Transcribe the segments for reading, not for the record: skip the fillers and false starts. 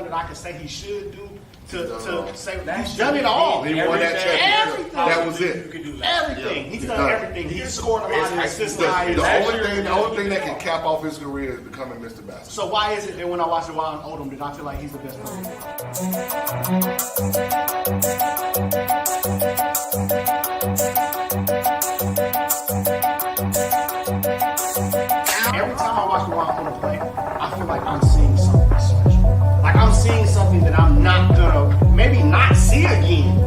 that I can say he should do to say he's done it all. He won that championship. That was it. Everything. He's done everything. He's scored a lot of assists. The only thing that can cap off his career is becoming Mr. Basketball. So why is it that when I watch Ryan Odom, did I feel like he's the best player? Every time I watch Ryan Odom play, I feel like I'm seeing something special. Like I'm seeing something that I'm not gonna maybe not see again.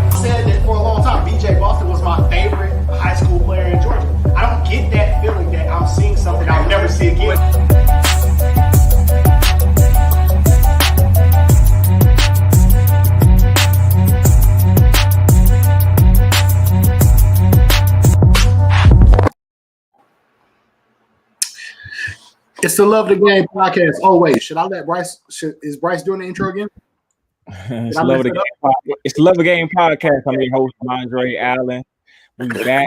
I said that for a long time. BJ Boston was my favorite high school player in Georgia. I don't get that feeling that I'm seeing something I'll never see again. It's the Love the Game podcast. Oh wait, should I let Bryce? Is Bryce doing the intro again? It's the Love the Game podcast. I'm your host, Andre Allen. We back.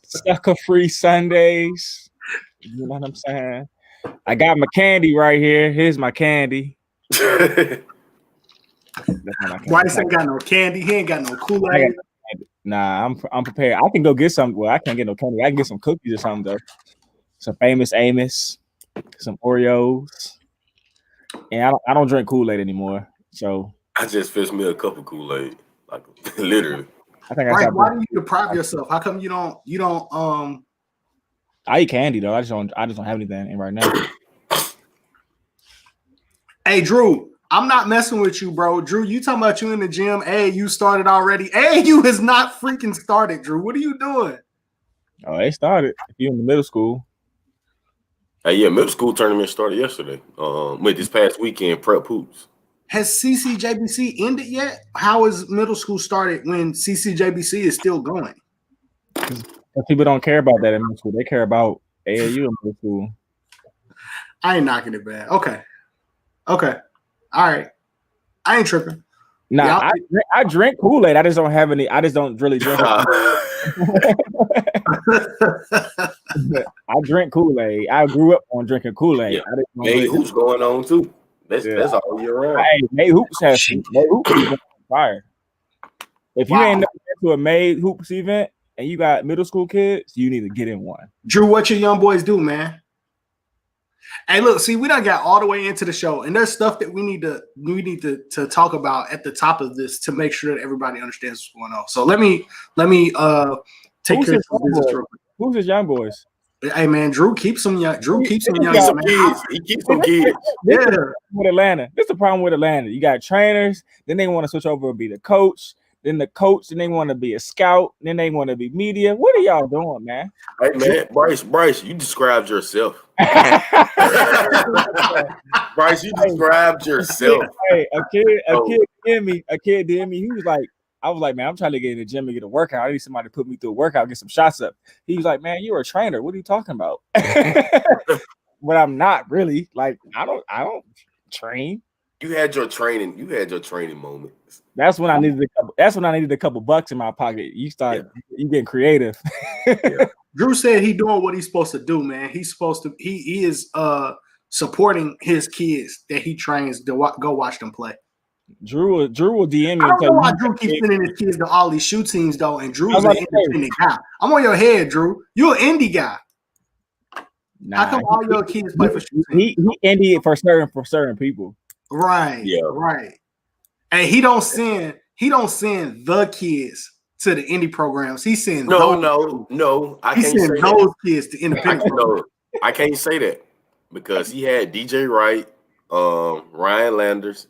Sucker free Sundays. You know what I'm saying? I got my candy right here. Here's my candy. Bryce ain't got no candy. He ain't got no Kool-Aid. Nah, I'm prepared. I can go get some. Well, I can't get no candy. I can get some cookies or something though. Some Famous Amos, some Oreos, and I don't drink Kool-Aid anymore. So I just fixed me a cup of Kool-Aid, like literally. I think why do you deprive yourself? How come you don't? I eat candy though. I just don't have anything in right now. Hey Drew, I'm not messing with you, bro. Drew, you talking about you in the gym? Hey, you started already. Hey, you has not freaking started, Drew. What are you doing? Oh, they started. If you're in the middle school. Hey, yeah, middle school tournament started yesterday. With this past weekend, prep hoops. Has CCJBC ended yet? How is middle school started when CCJBC is still going? People don't care about that in middle school. They care about AAU in middle school. I ain't knocking it bad. Okay. All right. I ain't tripping. Nah, I drink Kool-Aid. I just don't have any. I just don't really drink it. I drink Kool-Aid. I grew up on drinking Kool-Aid. Yeah. May hoops going on too. That's all year round. Hey, May hoops has May hoops is fire. If you ain't never been to a May hoops event and you got middle school kids, you need to get in one. Drew, what your young boys do, man? Hey, look, see, we done got all the way into the show, and there's stuff that we need to talk about at the top of this to make sure that everybody understands what's going on. So let me take care of this business real quick. Who's his young boys? Hey man, Drew keeps them young. Drew keeps them young. He keeps some kids. Yeah. With Atlanta, this is the problem with Atlanta. You got trainers, then they want to switch over and be the coach. Then the coach, then they want to be a scout, then they want to be media. What are y'all doing, man? Hey man, Bryce, you described yourself. Bryce, you described yourself. Hey, a kid did me. He was like, I was like, man, I'm trying to get in the gym and get a workout. I need somebody to put me through a workout, get some shots up. He was like, man, you're a trainer. What are you talking about? But I'm not really. Like, I don't train. You had your training moments. That's when I needed a couple bucks in my pocket. You getting creative. Yeah. Drew said he doing what he's supposed to do, man. He is supporting his kids that he trains to go watch them play. Drew will DM me. I don't know why Drew keeps sending his kids to all these shoe teams though, and Drew's an independent guy. I'm on your head, Drew. You're an indie guy. How come all your kids play for shoe teams? He indie for certain people. Right. Yeah. Right. And he don't send the kids to the indie programs. He sends no. I can't say those kids to independent. I can't say that because he had DJ Wright, Ryan Landers,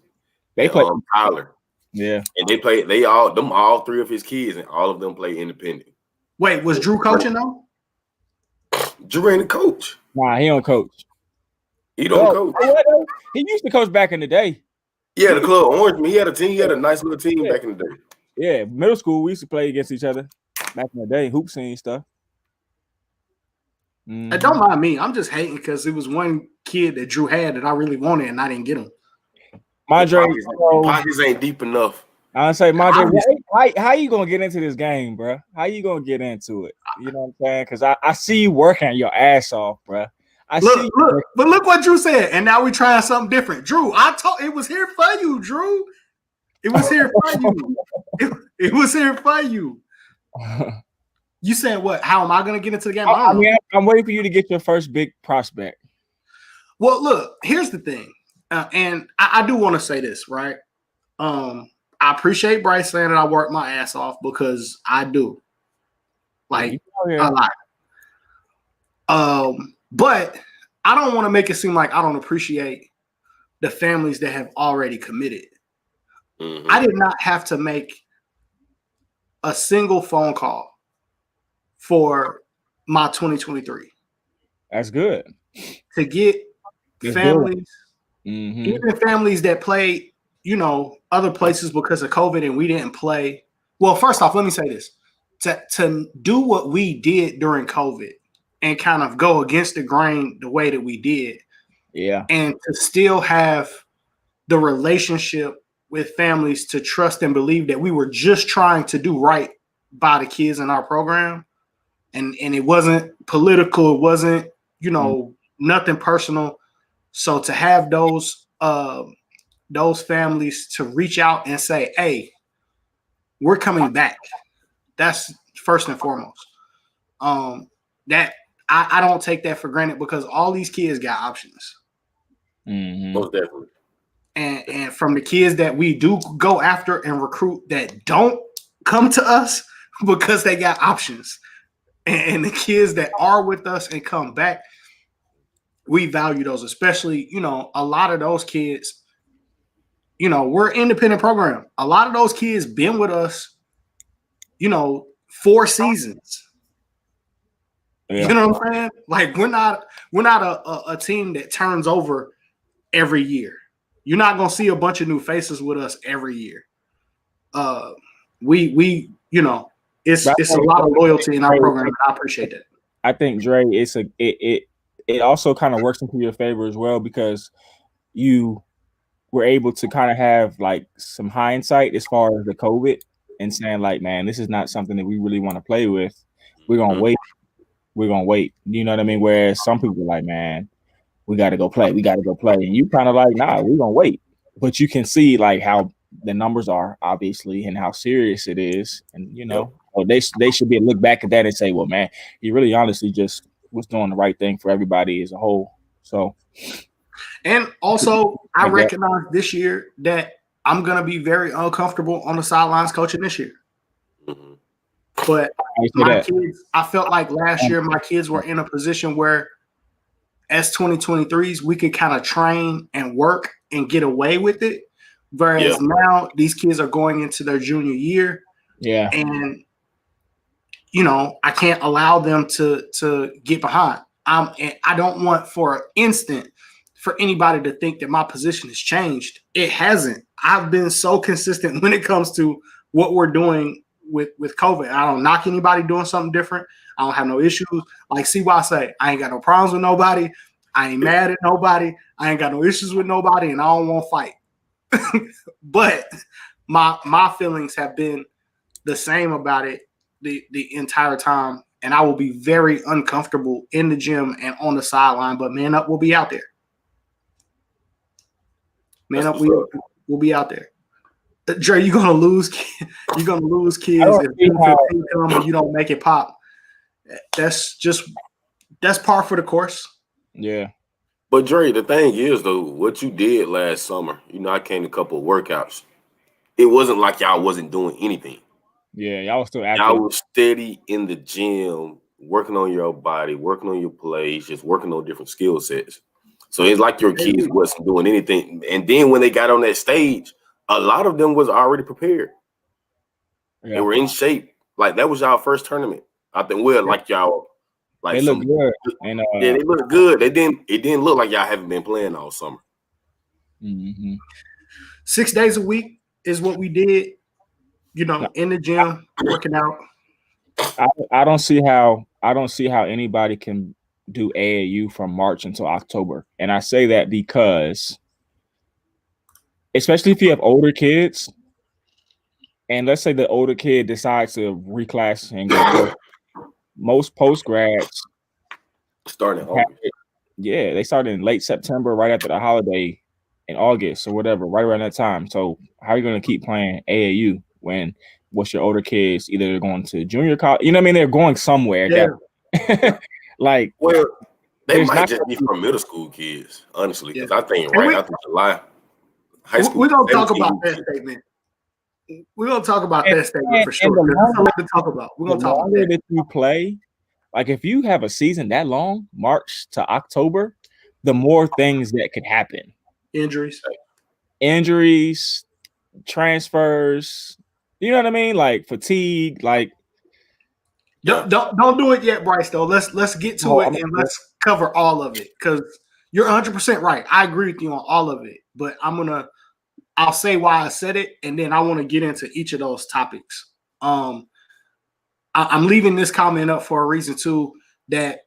they play Tyler. Yeah, and they play. All three of his kids, and all of them play independent. Wait, was Drew coaching though? Drew ain't a coach. Nah, he don't coach. He don't coach. He used to coach back in the day. Yeah, the Club Orange. He had a team. He had a nice little team back in the day. Yeah, middle school we used to play against each other back in the day, hoop scene stuff. Mm-hmm. Don't mind me. I'm just hating because it was one kid that Drew had that I really wanted and I didn't get him. Madre, pockets ain't deep enough. I say, Madre, how you gonna get into this game, bro? How you gonna get into it? You know what I'm saying? Because I see you working your ass off, bro. Look what Drew said, and now we're trying something different. Drew, I told it was here for you, Drew. It was here for you. It was here for you. You said what? How am I going to get into the game? I mean, I'm waiting for you to get your first big prospect. Well, look, here's the thing, and I do want to say this, right? I appreciate Bryce saying that I work my ass off because I do, like a lot. But I don't want to make it seem like I don't appreciate the families that have already committed. Mm-hmm. I did not have to make a single phone call for my 2023. That's good. To get families, even families that played, other places because of COVID and we didn't play. Well, first off, let me say this. To do what we did during COVID and kind of go against the grain the way that we did. Yeah. And to still have the relationship with families to trust and believe that we were just trying to do right by the kids in our program. And it wasn't political. It wasn't, nothing personal. So to have those families to reach out and say, hey, we're coming back. That's first and foremost. That I don't take that for granted because all these kids got options. Most definitely. And from the kids that we do go after and recruit that don't come to us because they got options. And the kids that are with us and come back, we value those, especially, a lot of those kids, we're an independent program. A lot of those kids been with us, 4 seasons. Yeah. You know what I'm saying? Like we're not a team that turns over every year. You're not gonna see a bunch of new faces with us every year. It's a lot of loyalty in our program. And I appreciate that. I think Dre, it also kind of works into your favor as well because you were able to kind of have like some hindsight as far as the COVID and saying like, man, this is not something that we really want to play with. We're gonna wait. We're gonna wait. You know what I mean? Whereas some people are like, man, we got to go play. We got to go play. And you kind of like, nah, we're gonna wait. But you can see like how the numbers are obviously and how serious it is. And they should be able to look back at that and say, well, man, he really honestly just was doing the right thing for everybody as a whole. So, and also I recognize this year that I'm gonna be very uncomfortable on the sidelines coaching this year. Mm-hmm. But my kids, I felt like last year my kids were in a position where as 2023s, we could kind of train and work and get away with it. Whereas now these kids are going into their junior year. Yeah. And, I can't allow them to get behind. I don't want for an instant for anybody to think that my position has changed. It hasn't. I've been so consistent when it comes to what we're doing with COVID. I don't knock anybody doing something different. I don't have no issues. Like CY say, I ain't got no problems with nobody. I ain't mad at nobody. I ain't got no issues with nobody, and I don't want to fight. But my feelings have been the same about it the entire time, and I will be very uncomfortable in the gym and on the sideline. But Man Up will be out there. Man Up, we'll be out there. Dre, you're gonna lose. You're gonna lose kids if you come and you don't make it pop. That's par for the course. Yeah. But Dre, the thing is though, what you did last summer, I came to a couple of workouts. It wasn't like y'all wasn't doing anything. Yeah, y'all was still active. Y'all was steady in the gym, working on your body, working on your plays, just working on different skill sets. So it's like your kids wasn't doing anything. And then when they got on that stage, a lot of them was already prepared. Yeah. They were in shape. Like that was y'all first tournament. I think like y'all. Like they look good. And they look good. It didn't look like y'all haven't been playing all summer. Mm-hmm. 6 days a week is what we did. In the gym, working out. I don't see how anybody can do AAU from March until October. And I say that because especially if you have older kids, and let's say the older kid decides to reclass and go, most post grads Starting in August. yeah, they started in late September, right after the holiday in August or whatever, right around that time. So how are you going to keep playing AAU when what's your older kids either they're going to junior college? You know what I mean? They're going somewhere. Yeah. Like, Well, they there's might not just be from middle school kids, honestly, because Yeah. I think And right we- after July, high school. We're gonna talk 17 about that kids. statement. We're gonna talk about And- that statement for and sure. the 'Cause there's a longer- lot to talk about. We're the gonna talk about longer that. that you play, like if you have a season that long, March to October, the more things that could happen. Injuries, transfers, you know what I mean? Like fatigue, like Yeah. Don't do it yet, Bryce. Though let's get to No, it and let's cover all of it because you're 100% right. I agree with you on all of it, but I'll say why I said it, and then I want to get into each of those topics. I'm leaving this comment up for a reason too. That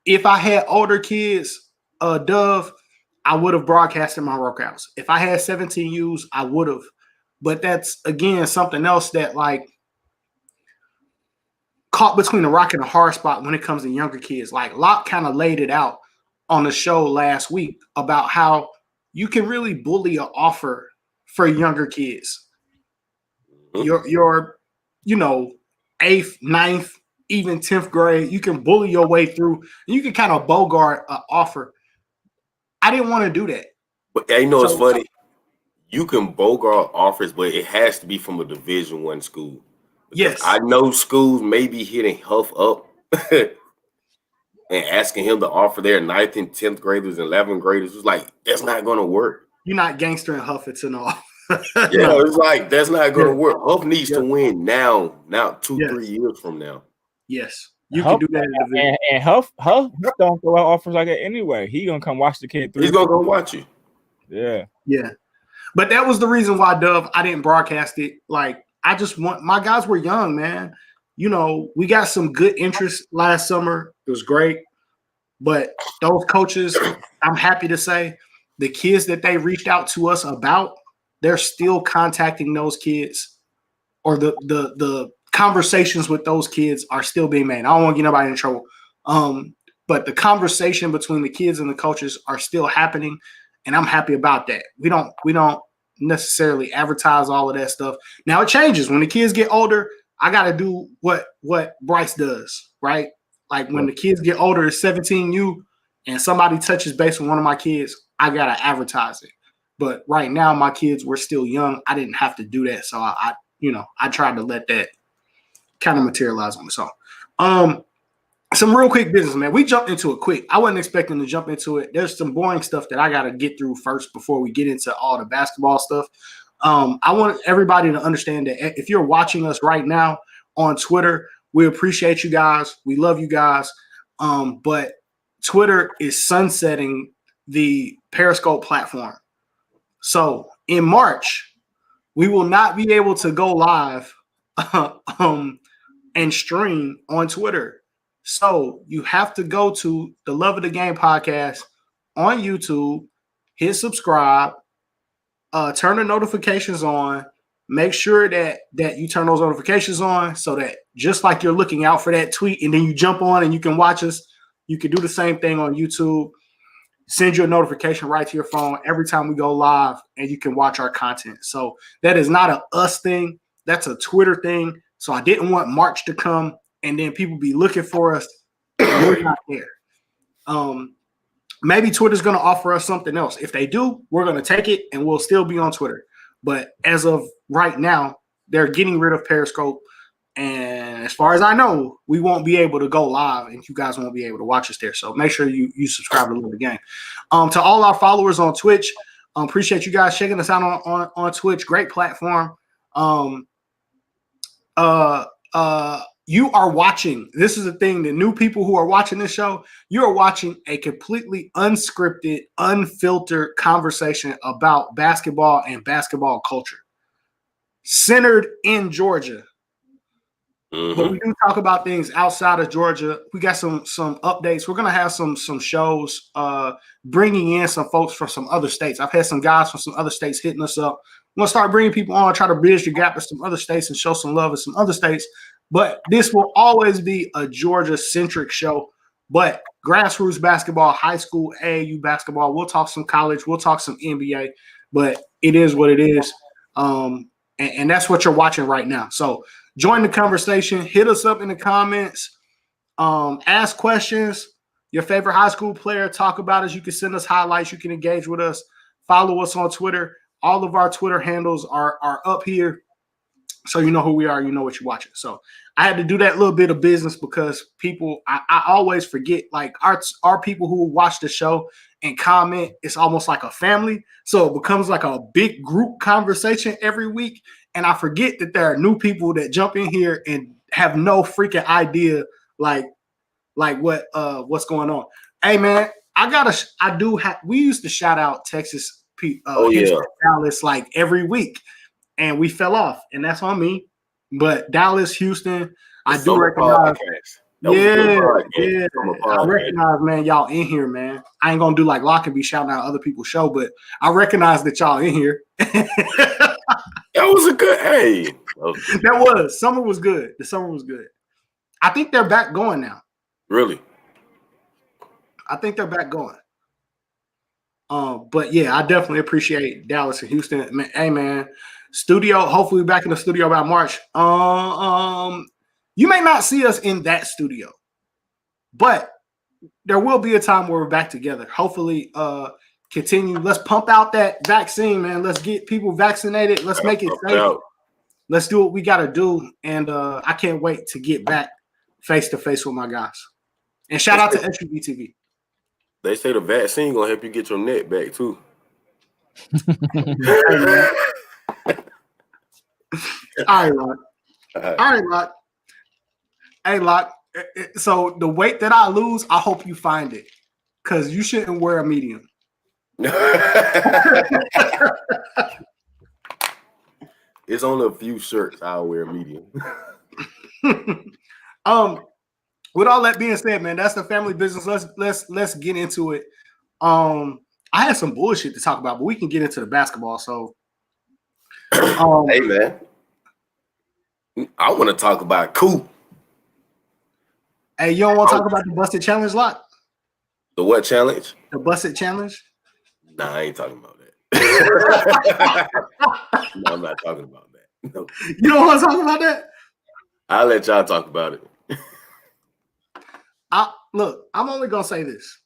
if I had older kids, Dove, I would have broadcasted my workouts. If I had 17 U's, I would have. But that's again something else that like caught between a rock and a hard spot when it comes to younger kids. Like Locke kind of laid it out on the show last week about how you can really bully an offer for younger kids. Your you know, 8th, 9th, even 10th grade, you can bully your way through and you can kind of bogart an offer. I didn't want to do that. But you know, it's So- funny. You can bogart offers, but it has to be from a Division I school. Yes. I know schools may be hitting Huff up and asking him to offer their 9th and 10th graders and 11th graders. It's like, that's not going to work. You're not gangster and Huffington off. Yeah, it's like, that's not going to Yeah. work. Huff needs to win now 2, Yes. 3 years from now. Yes. You Huff- can do that in the division. and Huff don't throw out offers like that anyway. He gonna come watch the kid through. He's going to go watch you. Yeah. Yeah. But that was the reason why, Dove, I didn't broadcast it. Like, I just want my guys were young, man. You know, we got some good interest last summer. It was great. But those coaches, I'm happy to say, the kids that they reached out to us about, they're still contacting those kids, or the conversations with those kids are still being made. I don't want to get nobody in trouble. But the conversation between the kids and the coaches are still happening, and I'm happy about that. We don't necessarily advertise all of that stuff. Now it changes when the kids get older. I got to do what Bryce does, right? Like when the kids get older, 17U, and somebody touches base with one of my kids, I got to advertise it. But right now, my kids were still young. I didn't have to do that. So I tried to let that kind of materialize on its own. Some real quick business, man. We jumped into it quick. I wasn't expecting to jump into it. There's some boring stuff that I got to get through first before we get into all the basketball stuff. I want everybody to understand that if you're watching us right now on Twitter, we appreciate you guys. We love you guys. But Twitter is sunsetting the Periscope platform. So in March, we will not be able to go live and stream on Twitter. So you have to go to the Love of the Game podcast on YouTube, hit subscribe, turn the notifications on, make sure that you turn those notifications on so that just like you're looking out for that tweet and then you jump on and you can watch us, you can do the same thing on YouTube. Send you a notification right to your phone every time we go live and you can watch our content. So that is not a us thing. That's a Twitter thing. So I didn't want March to come and then people be looking for us. We're not there. Maybe Twitter's going to offer us something else. If they do, we're going to take it and we'll still be on Twitter. But as of right now, they're getting rid of Periscope. And as far as I know, we won't be able to go live and you guys won't be able to watch us there. So make sure you subscribe to Love the Game. To all our followers on Twitch, appreciate you guys checking us out on Twitch. Great platform. You are watching. This is the thing. The new people who are watching this show, you are watching a completely unscripted, unfiltered conversation about basketball and basketball culture, centered in Georgia. But we do talk about things outside of Georgia. We got some updates. We're gonna have some shows bringing in some folks from some other states. I've had some guys from some other states hitting us up. I'm gonna start bringing people on, try to bridge the gap with some other states and show some love in some other states. But this will always be a Georgia-centric show. But grassroots basketball, high school, AAU basketball, we'll talk some college, we'll talk some NBA, but it is what it is. And that's what you're watching right now. So join the conversation. Hit us up in the comments. Ask questions. Your favorite high school player, talk about us. You can send us highlights. You can engage with us. Follow us on Twitter. All of our Twitter handles are up here. So you know who we are. You know what you're watching. So I had to do that little bit of business because people, I always forget, like our people who watch the show and comment, it's almost like a family. So it becomes like a big group conversation every week. And I forget that there are new people that jump in here and have no freaking idea like what's going on. Hey man, we used to shout out Texas Dallas like every week, and we fell off, and that's on me. But Dallas, Houston, I do recognize. Yeah. I recognize, man, y'all in here, man. I ain't gonna do like Locke and be shouting out other people's show, but I recognize that y'all in here. That was a good. Hey, summer was good. The summer was good. I think they're back going now. Really? I think they're back going. But yeah, I definitely appreciate Dallas and Houston. Hey man, studio. Hopefully back in the studio by March. You may not see us in that studio, but there will be a time where we're back together. Hopefully, continue. Let's pump out that vaccine, man. Let's get people vaccinated. Let's make it safe. Let's do what we got to do. And I can't wait to get back face to face with my guys. And shout out to SUV TV. They say the vaccine gonna help you get your neck back too. All right, Locke. Hey, Locke. So the weight that I lose, I hope you find it, because you shouldn't wear a medium. It's only a few shirts I'll wear medium. With all that being said, man, that's the family business. Let's get into it. I had some bullshit to talk about, but we can get into the basketball. So, hey man, I want to talk about Coop. Hey, you don't want to talk about the busted challenge, Locke? The what challenge? The busted challenge? Nah, I ain't talking about that. No, I'm not talking about that. No. You don't want to talk about that? I'll let y'all talk about it. Look, I'm only gonna say this.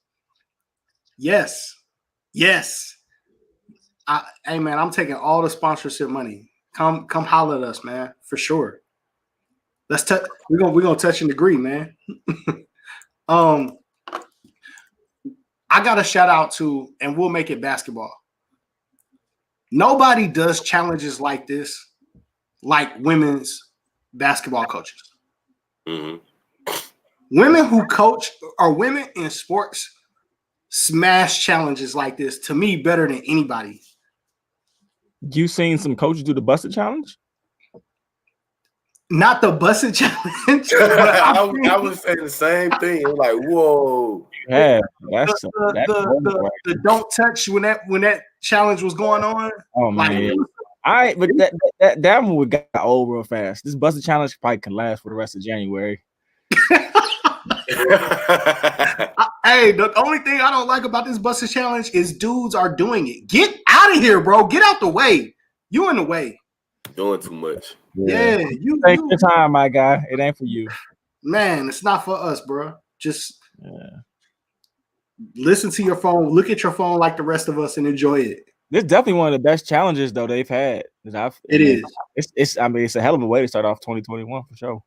Yes. Hey man, I'm taking all the sponsorship money. Come holler at us, man, for sure. We're gonna touch and agree, man. I got a shout out to, and we'll make it basketball. Nobody does challenges like this, like women's basketball coaches. Mm-hmm. Women who coach or women in sports smash challenges like this, to me, better than anybody. You seen some coaches do the busted challenge? Not the busted challenge. I was saying the same thing. I'm like, whoa. Yeah, the don't touch when that challenge was going on. Oh man. But that one got old real fast. This busted challenge probably can last for the rest of January. Hey, the only thing I don't like about this busted challenge is dudes are doing it. Get out of here, bro. Get out the way. You in the way. Doing too much. Yeah, you take your time, my guy. It ain't for you. Man, it's not for us, bro. Just listen to your phone, look at your phone like the rest of us, and enjoy it. This is definitely one of the best challenges though they've had. It's a hell of a way to start off 2021 for sure.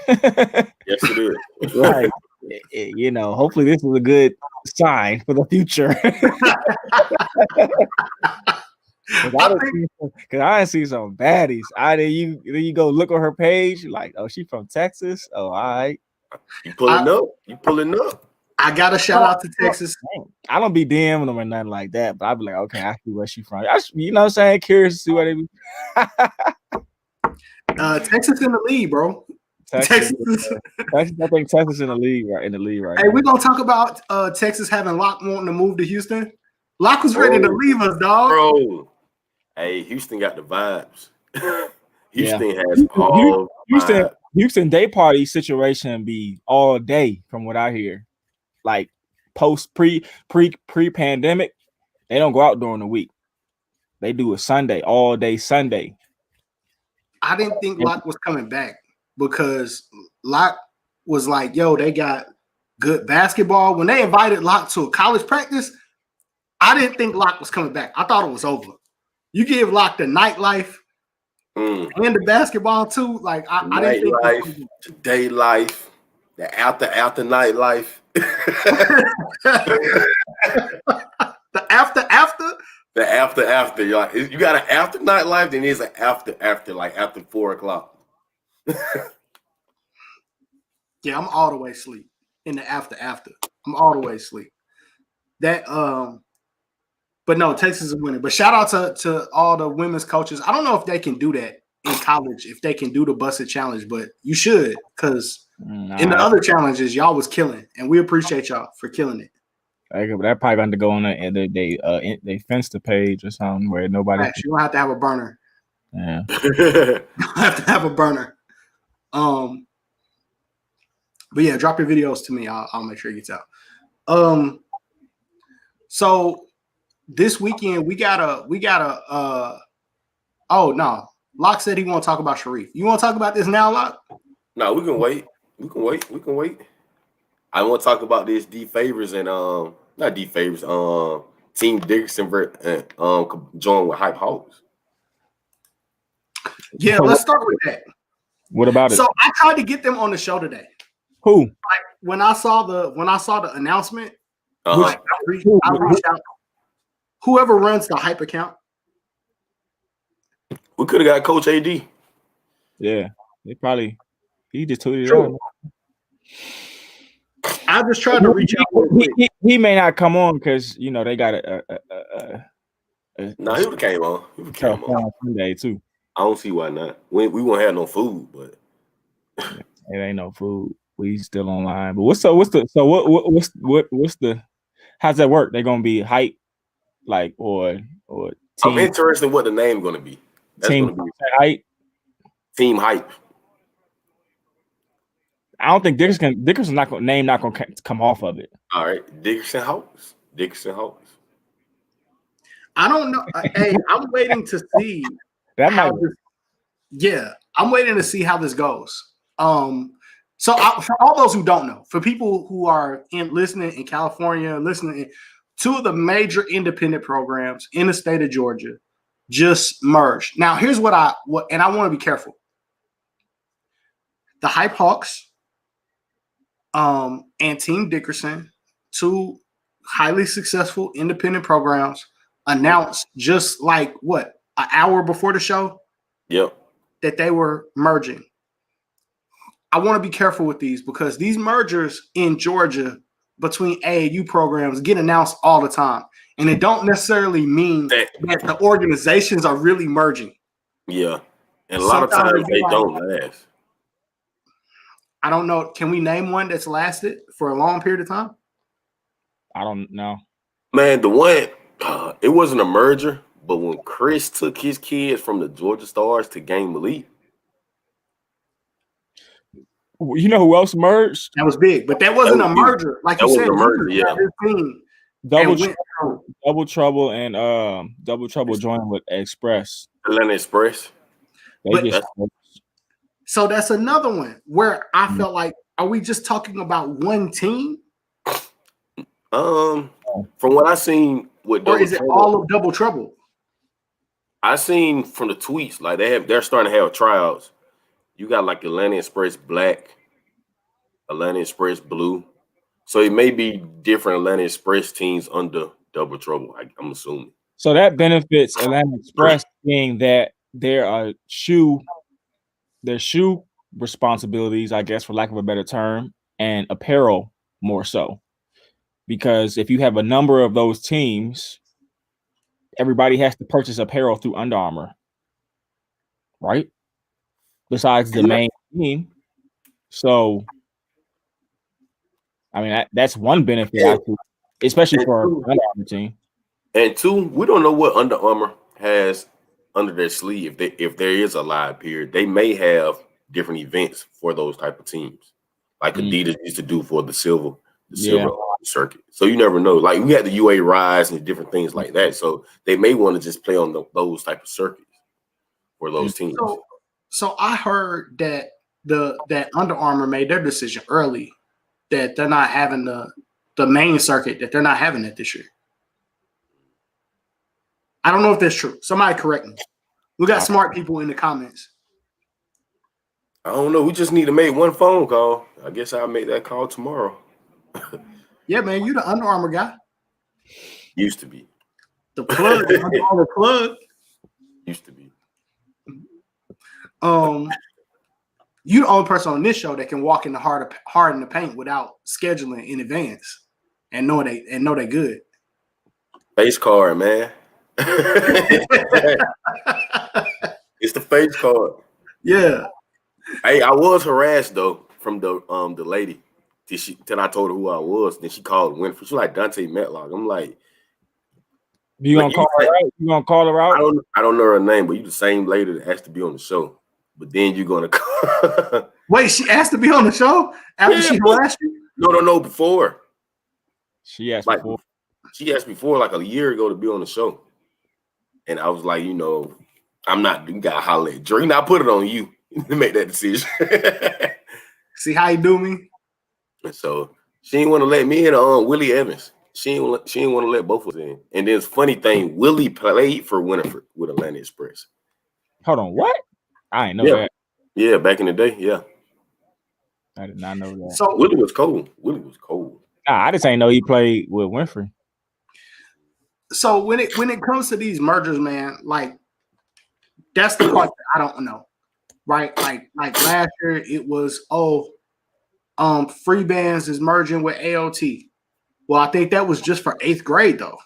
Yes, it is. Like, you know, hopefully this is a good sign for the future. Because I see some baddies. You go look on her page, like, oh, she from Texas. Oh, all right. You pulling up. I got to shout out to Texas. I don't be DMing them or nothing like that, but I'll be like, okay, I see where she from. You know what I'm saying? Curious to see where they be. Texas in the lead, bro. Texas. I think Texas in the league right Hey, we're gonna talk about Texas having Locke wanting to move to Houston. Locke was ready to leave us, dog. Bro. Hey, Houston got the vibes. Houston has all Houston day party situation be all day from what I hear. Like pre-pandemic, they don't go out during the week. They do a Sunday, all day Sunday. I didn't think Locke was coming back because Locke was like, yo, they got good basketball. When they invited Locke to a college practice, I didn't think Locke was coming back. I thought it was over. You give Locke the nightlife and the basketball too. Like I didn't think nightlife, the day life, the after nightlife. The after. The after. You're like, you got an after nightlife, then there's an after, like after 4:00. Yeah, I'm all the way asleep in the after. I'm all the way asleep. That but no, Texas is winning. But shout out to all the women's coaches. I don't know if they can do that in college, if they can do the busted challenge, but you should, because in the other challenges, y'all was killing, and we appreciate y'all for killing it. That probably going to go on they fence the page or something where nobody. Right, you don't have to have a burner. Yeah, you don't have to have a burner. But yeah, drop your videos to me. I'll make sure it gets out. So this weekend we got a. Oh no, Locke said he want to talk about Sharif. You want to talk about this now, Locke? No, we can wait. We can wait. I want to talk about this D Favors and not D Favors, Team Dickerson joined with Hype Hawks. Yeah, let's start with that. What about it? So I tried to get them on the show today. Who? Like when I saw the announcement, Uh-huh. I reached out. Whoever runs the Hype account. We could have got Coach AD. Yeah, he just tweeted True. out. I just tried to reach out. He may not come on because they got No, he would have came on. Sunday too. I don't see why not. We won't have no food, but it ain't no food. We still online. But what's the how's that work? They're gonna be Hype, like or team, I'm interested in what the name gonna be. That's team gonna be Hype. Team Hype. I don't think Dickerson's not gonna come off of it. All right, Dickerson Hawks. I don't know. Hey, I'm waiting to see. I'm waiting to see how this goes. So for all those who don't know, for people who are listening in California, two of the major independent programs in the state of Georgia just merged. Now, here's and I want to be careful. The Hype Hawks and Team Dickerson, two highly successful independent programs, announced just like an hour before the show. Yep. That they were merging. I want to be careful with these because these mergers in Georgia between AAU programs get announced all the time. And it don't necessarily mean that the organizations are really merging. Yeah. And a lot of times they don't last. I don't know. Can we name one that's lasted for a long period of time? I don't know. Man, the one, it wasn't a merger, but when Chris took his kids from the Georgia Stars to Game Elite. You know who else merged? That was big, but that wasn't a merger. Like you said, Double Trouble and Double Trouble joined with Express. Atlanta Express. So that's another one where I felt like, are we just talking about one team? From what I seen with or is it all of Double Trouble? I seen from the tweets like they're starting to have tryouts. You got like Atlanta Express Black, Atlanta Express Blue. So it may be different Atlanta Express teams under Double Trouble, I'm assuming. So that benefits Atlanta Express being that their shoe responsibilities, I guess, for lack of a better term, and apparel more so. Because if you have a number of those teams, everybody has to purchase apparel through Under Armour, right? Besides the main team. So, I mean, that's one benefit, especially for our Under Armour team. And two, we don't know what Under Armour has under their sleeve. If there is a live period, they may have different events for those type of teams, like Adidas used to do for the silver circuit. So you never know. Like we had the UA Rise and different things like that. So they may want to just play on those type of circuits for those teams. So I heard that that Under Armour made their decision early that they're not having the main circuit, that they're not having it this year. I don't know if that's true. Somebody correct me. We got smart people in the comments. I don't know. We just need to make one phone call. I guess I'll make that call tomorrow. Yeah, man, you the Under Armour guy. Used to be. The plug, the Under Armour plug. Used to be. You the only person on this show that can walk in the hard in the paint without scheduling in advance and know they good. Face card, man. It's the face card. Yeah. Hey, I was harassed though from the lady. Till I told her who I was. Then she called Winfrey. She's like Dante Metlock. I'm like, you gonna call her out? You gonna call her out? I don't know her name, but you the same lady that asked to be on the show. But then you're gonna call. Wait, she asked to be on the show after she harassed you? No, before. She asked before. She asked before, like a year ago, to be on the show. And I was like, I'm not. You gotta holler at Dre. I put it on you to make that decision. See how you do me? And so she didn't want to let me in Willie Evans. She didn't want to let both of us in. And then funny thing, Willie played for Winifred with Atlanta Express. Hold on, what? I ain't know that. Yeah, back in the day, yeah. I did not know that. So Willie was cold. Nah, I just ain't know he played with Winfrey. So when it comes to these mergers, man, like that's the part that I don't know, right? Like last year it was free bands is merging with AOT. Well, I think that was just for 8th grade though.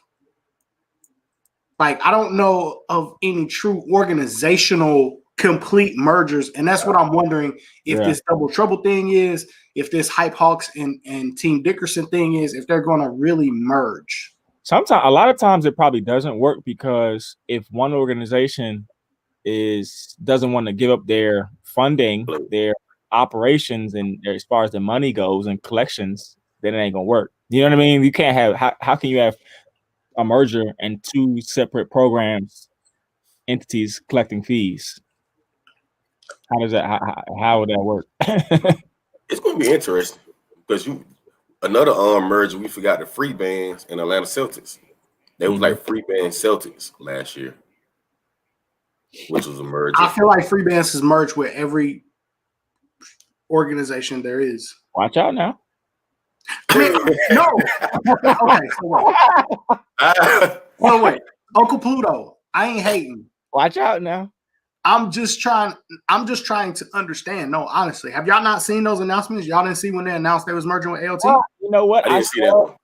Like I don't know of any true organizational complete mergers, and that's what I'm wondering if this Double Trouble thing is, if this Hype Hawks and Team Dickerson thing is, if they're going to really merge. Sometimes, a lot of times, it probably doesn't work because if one organization doesn't want to give up their funding, their operations, and as far as the money goes and collections, then it ain't gonna work. You know what I mean? You can't have how can you have a merger and two separate entities collecting fees? How does that? How would that work? It's gonna be interesting because another merger, we forgot the Free Bands and Atlanta Celtics. They was like Free Band Celtics last year, which was a merger. I feel like Free Bands is merged with every organization there is. Watch out now. I mean, no. Okay, so wait. Uncle Pluto, I ain't hating. Watch out now. I'm just trying to understand. No, honestly, have y'all not seen those announcements? Y'all didn't see when they announced they was merging with AOT? Well, you know what? I see that.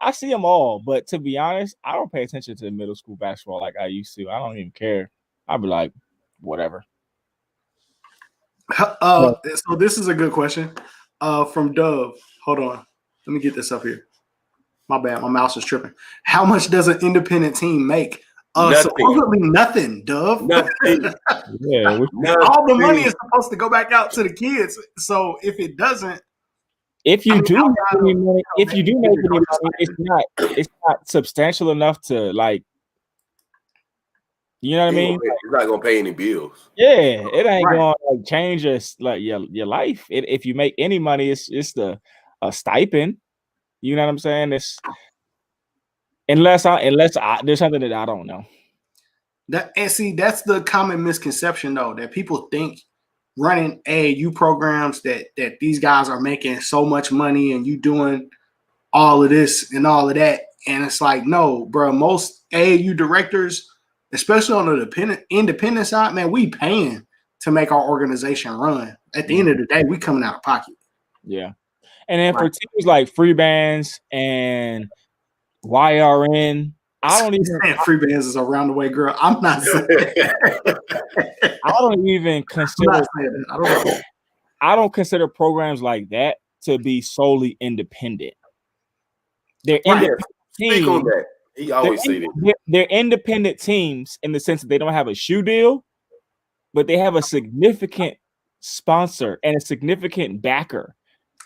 I see them all, but to be honest, I don't pay attention to middle school basketball like I used to. I don't even care. I'll be like, whatever. So this is a good question from Dove. Hold on. Let me get this up here. My bad. My mouse is tripping. How much does an independent team make? Supposedly nothing, Dove. Nothing. Yeah, all the money is supposed to go back out to the kids. So if it doesn't, if you do make any money, it's not substantial enough to like. You know what I mean? It's not gonna pay any bills. Yeah, it ain't gonna like change your life. If you make any money, it's a stipend. You know what I'm saying? It's unless there's something that I don't know. That's the common misconception though, that people think running AAU programs that these guys are making so much money and you doing all of this and all of that. And it's like, no, bro, most AAU directors, especially on the independent side, man, we paying to make our organization run. At the end of the day, we coming out of pocket. Yeah. And then for teams like Free Bands and YRN, I don't even saying Free Bands is around the way, girl. I'm not saying that. I don't even consider I don't consider programs like that to be solely independent. They're independent teams. On that. He always say that. They're independent teams in the sense that they don't have a shoe deal, but they have a significant sponsor and a significant backer.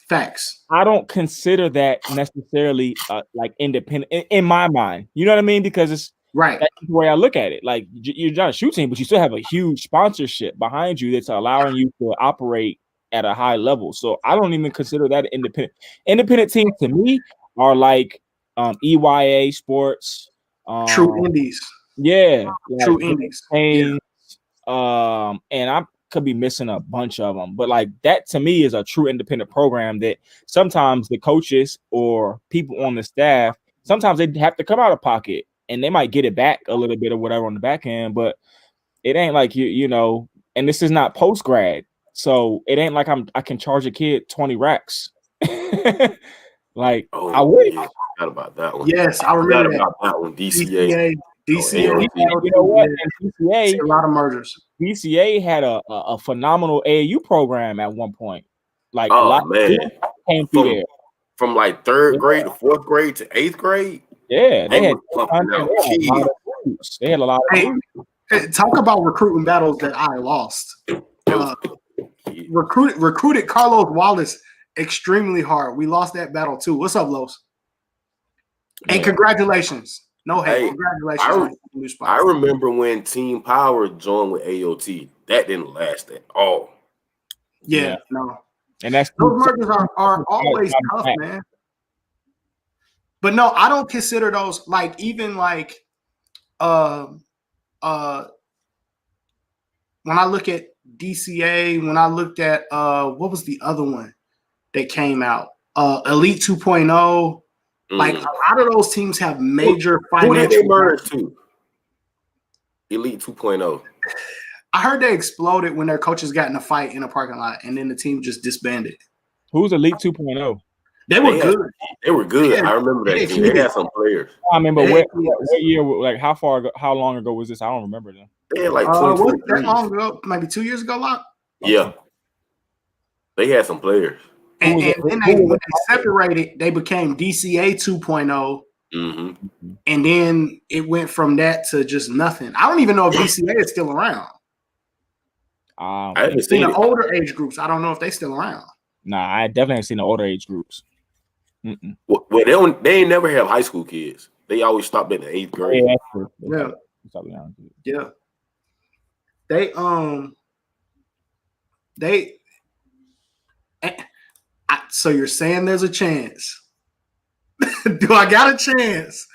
Facts. I don't consider that necessarily like independent in my mind. You know what I mean? Because it's right. That's the way I look at it. Like you're not a shoe team, but you still have a huge sponsorship behind you that's allowing you to operate at a high level. So I don't even consider that independent. Independent teams to me are like EYA Sports, True Indies. Yeah, True Indies. And I could be missing a bunch of them, but like that to me is a true independent program that sometimes the coaches or people on the staff, sometimes they have to come out of pocket and they might get it back a little bit or whatever on the back end, but it ain't like you know, and this is not post grad, so it ain't like I can charge a kid 20 racks. Like I would. Yeah, I forgot about that one. Yes, I remember that one. DCA. DCA. You know what? And DCA, a lot of mergers. DCA had a phenomenal AAU program at one point. Like a lot of people came through there. From like third grade to fourth grade to eighth grade. Yeah, they had a lot of talk about recruiting battles that I lost. Recruited Carlos Wallace extremely hard. We lost that battle too. What's up, Los? And congratulations. No hate. Congratulations. I remember when Team Power joined with AOT. That didn't last at all. Yeah. No. And those mergers are always tough, man. But no, I don't consider those like even like when I look at DCA, when I looked at what was the other one that came out? Elite 2.0. Like a lot of those teams have major financial. Who did they merge to? Elite 2.0. I heard they exploded when their coaches got in a fight in a parking lot, and then the team just disbanded. Who's Elite 2.0? They were good. They were good. Yeah, I remember that team. They had some players. I mean, but what year? Like how long ago was this? I don't remember them. They had like that long ago, maybe 2 years ago. Lot. Yeah, they had some players. And then when they separated, they became DCA 2.0. Mm-hmm. And then it went from that to just nothing. I don't even know if DCA is still around. I haven't seen the older age groups. I don't know if they're still around. Nah, I definitely haven't seen the older age groups. Well, they ain't never have high school kids. They always stopped at the 8th grade. Yeah. So you're saying there's a chance? Do I got a chance?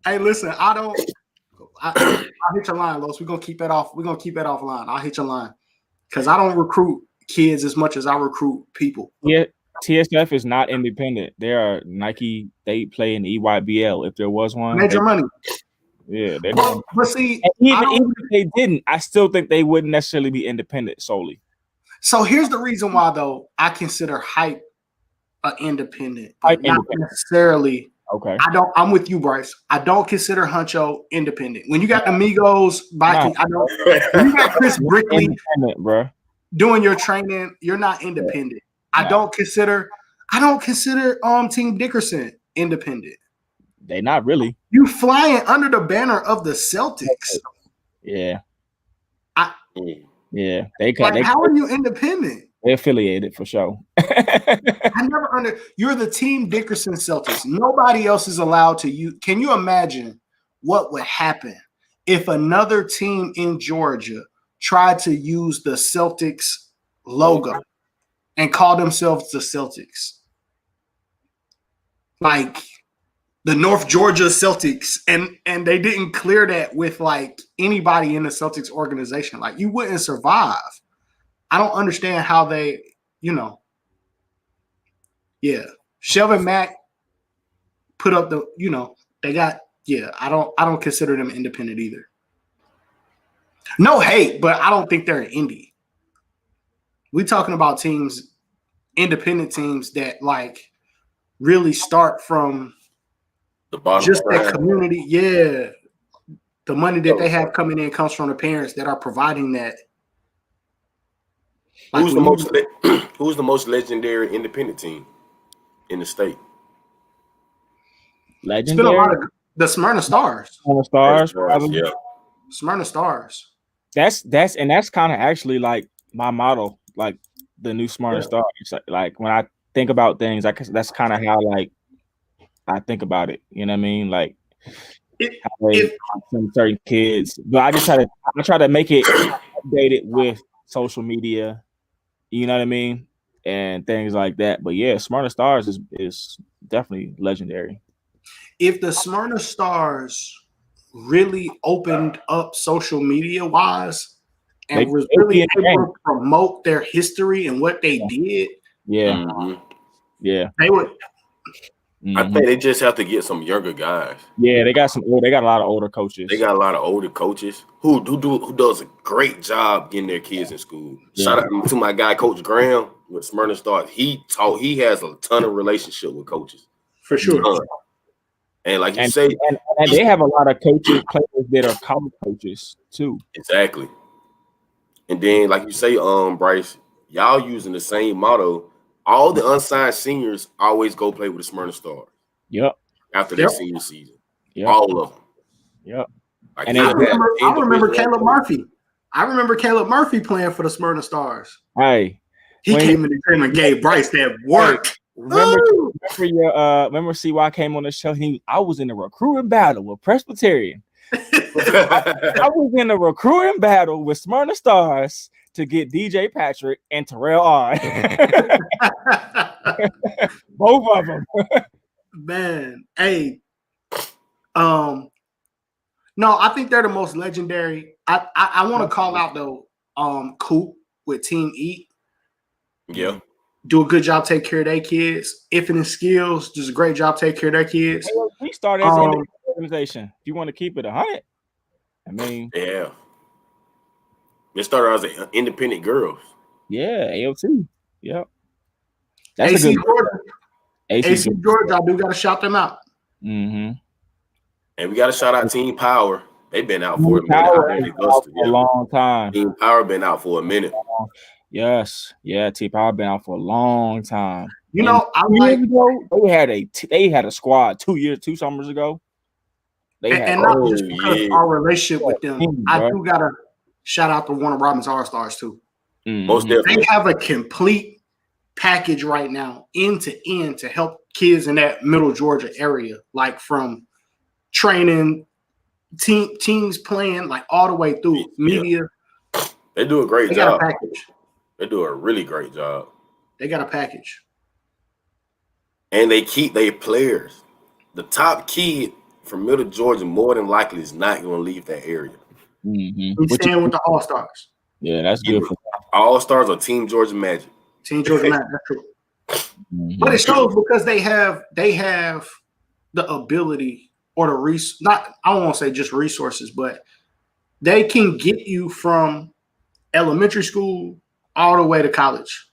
Hey, listen, I'll hit your line, Los. We're gonna keep that off. We're gonna keep that offline. I'll hit your line because I don't recruit kids as much as I recruit people. Yeah, TSF is not independent. They are Nike. They play in the EYBL. If there was one, major money. Yeah, but see, even if they didn't, I still think they wouldn't necessarily be independent solely. So here's the reason why, though, I consider Hype independent, but not necessarily. Okay. I'm with you, Bryce. I don't consider Huncho independent. When you got Amigos, When you got Chris Brickley, bro, doing your training, you're not independent. Yeah. I don't consider Team Dickerson independent. They're not really. You flying under the banner of the Celtics. Yeah. They how are you independent? They're affiliated for sure. You're the Team Dickerson Celtics. Nobody else is allowed to use. Can you imagine what would happen if another team in Georgia tried to use the Celtics logo and call themselves the Celtics? Like the North Georgia Celtics, and they didn't clear that with like anybody in the Celtics organization. Like you wouldn't survive. I don't understand how they, Shelvin Mack put up they got, I don't consider them independent either. No hate, but I don't think they're an indie. We talking about teams, independent teams that like really start from the bottom, just that community. Yeah. The money that they have coming in comes from the parents that are providing that. Like who's the most legendary independent team in the state? Legendary? The Smyrna Stars. Yeah. Smyrna Stars. That's kind of actually like my motto. like the new Smyrna Stars. Like when I think about things, that's kind of how like I think about it. You know what I mean? Like some certain kids, but I try to make it updated with social media. You know what I mean? And things like that. But yeah, Smyrna Stars is definitely legendary. If the Smyrna Stars really opened up social media wise and was really able to promote their history and what they did, yeah, they would. I think they just have to get some younger guys. Yeah, they got a lot of older coaches. They got a lot of older coaches who does a great job getting their kids in school. Shout out to my guy, Coach Graham with Smyrna Stars. He has a ton of relationship with coaches. For sure. And like you say, and they have a lot of players that are college coaches too. Exactly. And then, like you say, Bryce, y'all using the same motto. All the unsigned seniors always go play with the Smyrna Stars. Yep. After their senior season. Yep. All of them. Yep. Like and I remember Caleb Murphy. I remember Caleb Murphy playing for the Smyrna Stars. Hey. He came in the gym and gave Bryce that work. Remember CY came on the show. I was in a recruiting battle with Presbyterian. I was in a recruiting battle with Smyrna Stars to get DJ Patrick and Terrell on. Both of them. Man, hey. No, I think they're the most legendary. I want to call out though, Coop with Team Eat. Yeah. Do a good job taking care of their kids. Infinite Skills does a great job taking care of their kids. We started as an organization. If you want to keep it 100, I mean, yeah. They started as independent girls. Yeah, AOT. Yep. That's AC Georgia. AC Georgia, I do got to shout them out. Mm-hmm. And we got to shout out Team Power. They've been out for a long time. Team Power been out for a minute. Yes, yeah. Team Power been out for a long time. You know, they had a squad 2 summers ago. And not just because of our relationship with them. I do gotta shout out to Warner Robins All Stars too. Most definitely. They have a complete package right now, end to end, to help kids in that Middle Georgia area, like from training, teams playing, like all the way through media. They do a great job. They got a package. They do a really great job. They got a package. And they keep their players. The top kid from Middle Georgia more than likely is not going to leave that area. Mm-hmm. He's staying with the All Stars. Yeah, that's good. All Stars or Team Georgia Magic. Team Georgia Magic, that's true. Mm-hmm. But it shows because they have the ability or the I don't want to say just resources, but they can get you from elementary school all the way to college.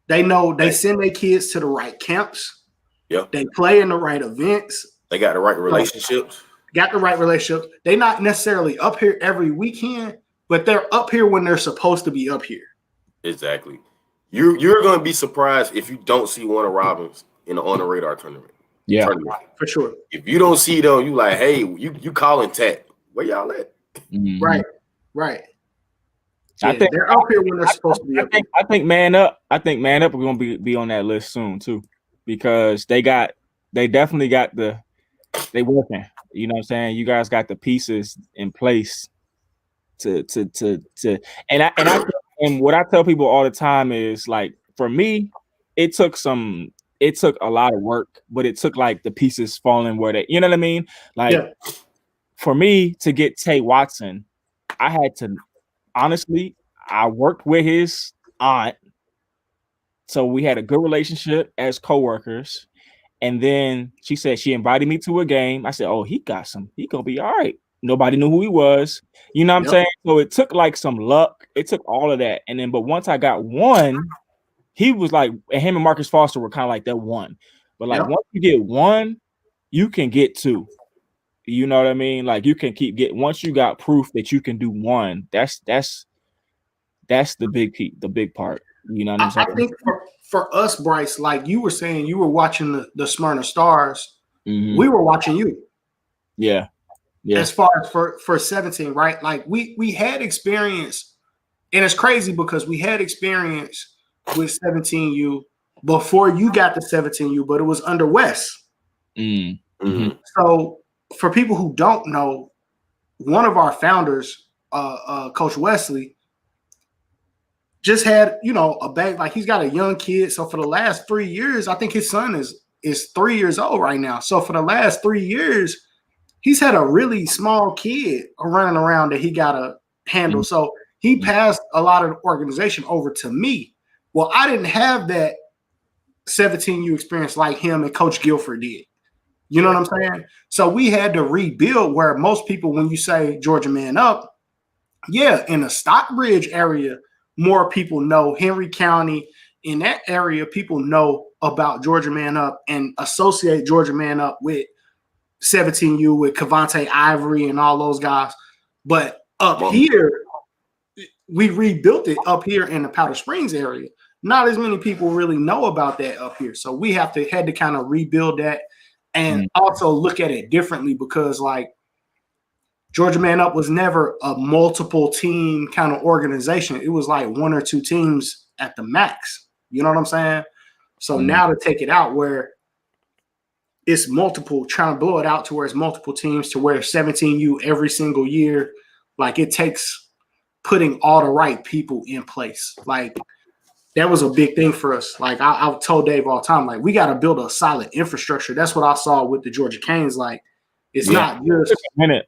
They know they send their kids to the right camps. Yep. They play in the right events. They got the right relationships. They're not necessarily up here every weekend, but they're up here when they're supposed to be up here. Exactly. You're going to be surprised if you don't see Warner Robins in the On the Radar tournament. Yeah, for sure. If you don't see them, you like, hey, you calling Tech. Where y'all at? Mm-hmm. Right. Yeah, I think they're up here when they're supposed to be up here. I think Man Up are going to be on that list soon too, because they definitely got they working. You know what I'm saying? You guys got the pieces in place to and what I tell people all the time is, like, for me, it took a lot of work, but it took like the pieces falling where they, you know what I mean? Like for me to get Tay Watson, I had to, honestly, I worked with his aunt. So we had a good relationship as coworkers. And then she said she invited me to a game. I said, oh, he gonna be all right. Nobody knew who he was. You know what I'm saying? So it took like some luck. It took all of that. And then, but once I got one, he was like, and him and Marcus Foster were kind of like that one. But like once you get one, you can get two. You know what I mean? Like you can keep once you got proof that you can do one, that's the big part. You know what I'm saying? I think for us, Bryce, like you were saying, you were watching the Smyrna Stars. Mm-hmm. We were watching you. Yeah. As far as for 17, right? Like we had experience And it's crazy because we had experience with 17U before you got the 17U, but it was under Wes. Mm-hmm. So for people who don't know, one of our founders, Coach Wesley, just had, a baby. Like, he's got a young kid. So for the last 3 years, I think his son is 3 years old right now. So for the last 3 years, he's had a really small kid running around that he got to handle. Mm-hmm. So he passed a lot of the organization over to me. Well, I didn't have that 17U experience like him and Coach Guilford did. You know what I'm saying? So we had to rebuild, where most people, when you say Georgia Man Up, yeah, in the Stockbridge area, more people know Henry County. In that area, people know about Georgia Man Up and associate Georgia Man Up with 17U, with Cavante Ivory and all those guys. But up here, we rebuilt it up here in the Powder Springs area. Not as many people really know about that up here. So we had to kind of rebuild that and also look at it differently, because like Georgia Man Up was never a multiple team kind of organization. It was like 1 or 2 teams at the max. You know what I'm saying? So now to take it out where it's multiple, trying to blow it out to where it's multiple teams, to where 17U every single year, like it takes putting all the right people in place. Like that was a big thing for us. Like I told Dave all the time, like we got to build a solid infrastructure. That's what I saw with the Georgia Canes. Like it's not just a minute.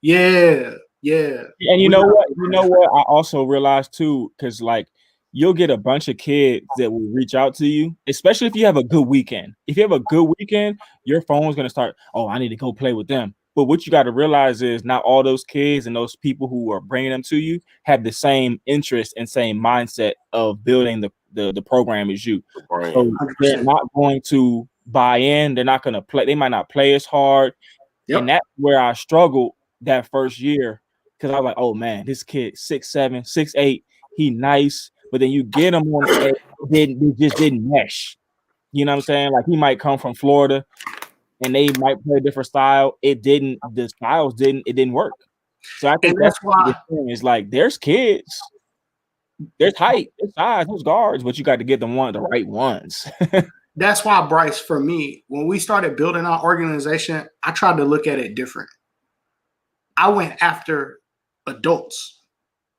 Yeah. And you know what? I also realized too, because like you'll get a bunch of kids that will reach out to you, especially if you have a good weekend. If you have a good weekend, your phone's gonna start, oh, I need to go play with them. But what you got to realize is not all those kids and those people who are bringing them to you have the same interest and same mindset of building the program as you. So they're not going to buy in. They're not going to play. They might not play as hard. Yep. And that's where I struggled that first year, because I was like, oh man, this kid 6'7", 6'8", he nice. But then you get him on the edge, it just didn't mesh. You know what I'm saying? Like he might come from Florida and they might play a different style. It didn't work. So I think that's why it's like there's kids, there's height, there's size, there's guards, but you got to get them the right ones. That's why, Bryce, for me, when we started building our organization, I tried to look at it different. I went after adults.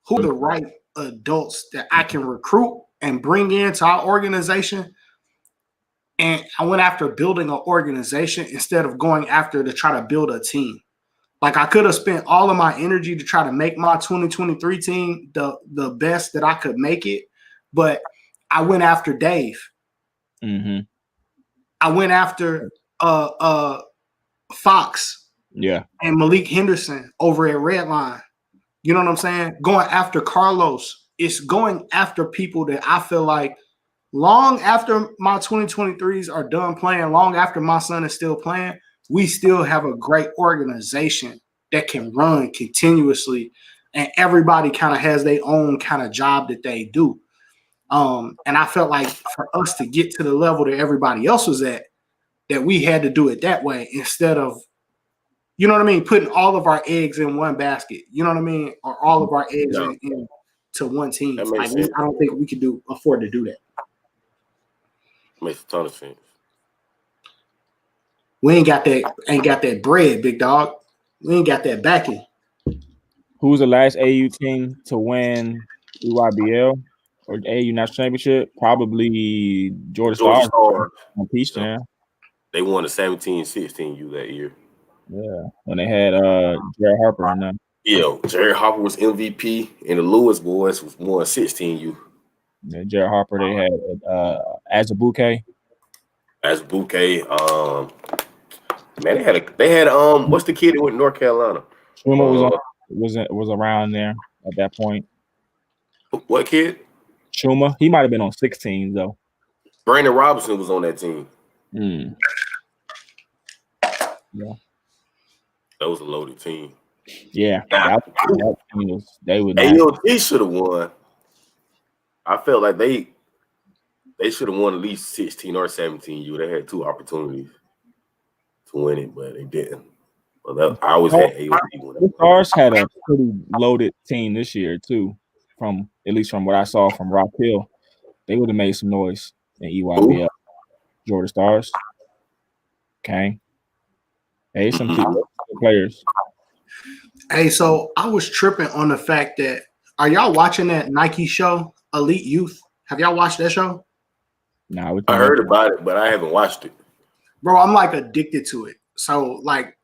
Who are the right adults that I can recruit and bring into our organization? And I went after building an organization instead of going after to try to build a team. Like I could have spent all of my energy to try to make my 2023 team the best that I could make it, but I went after Dave. Mm-hmm. I went after Fox, and Malik Henderson over at Redline. You know what I'm saying? Going after Carlos. It's going after people that I feel like long after my 2023s are done playing, long after my son is still playing, we still have a great organization that can run continuously, and everybody kind of has their own kind of job that they do. And I felt like for us to get to the level that everybody else was at, that we had to do it that way instead of, you know what I mean, putting all of our eggs in one basket. You know what I mean? Or all of our eggs in to one team. Like, I don't think we could afford to do that. Makes a ton of sense. We ain't got that bread, big dog. We ain't got that backing. Who was the last AU team to win EYBL or AU National Championship? Probably Georgia Stars on Peach Jam. They won the 17-16U that year. Yeah, when they had Jared Harper in them. Yeah, Jared Harper was MVP, and the Lewis boys won 16U. Yeah, Jared Harper. They had Azubuike. Man, they had what's the kid that went to North Carolina? Chuma was around there at that point. What kid? Chuma. He might have been on 16 though. Brandon Robinson was on that team. Yeah. That was a loaded team. Yeah. They would. AOT should have won. I felt like they should have won at least 16 or 17U. They had 2 opportunities to win it, but they didn't. But I always had AOT win. The Stars had a pretty loaded team this year too. from at least from what I saw from Rock Hill, they would have made some noise in EYBL. Georgia Stars, Kane. Hey, some players. Hey, so I was tripping on the fact that are y'all watching that Nike show, Elite Youth? Have y'all watched that show? Nah, I heard about it, but I haven't watched it. Bro, I'm like addicted to it. So like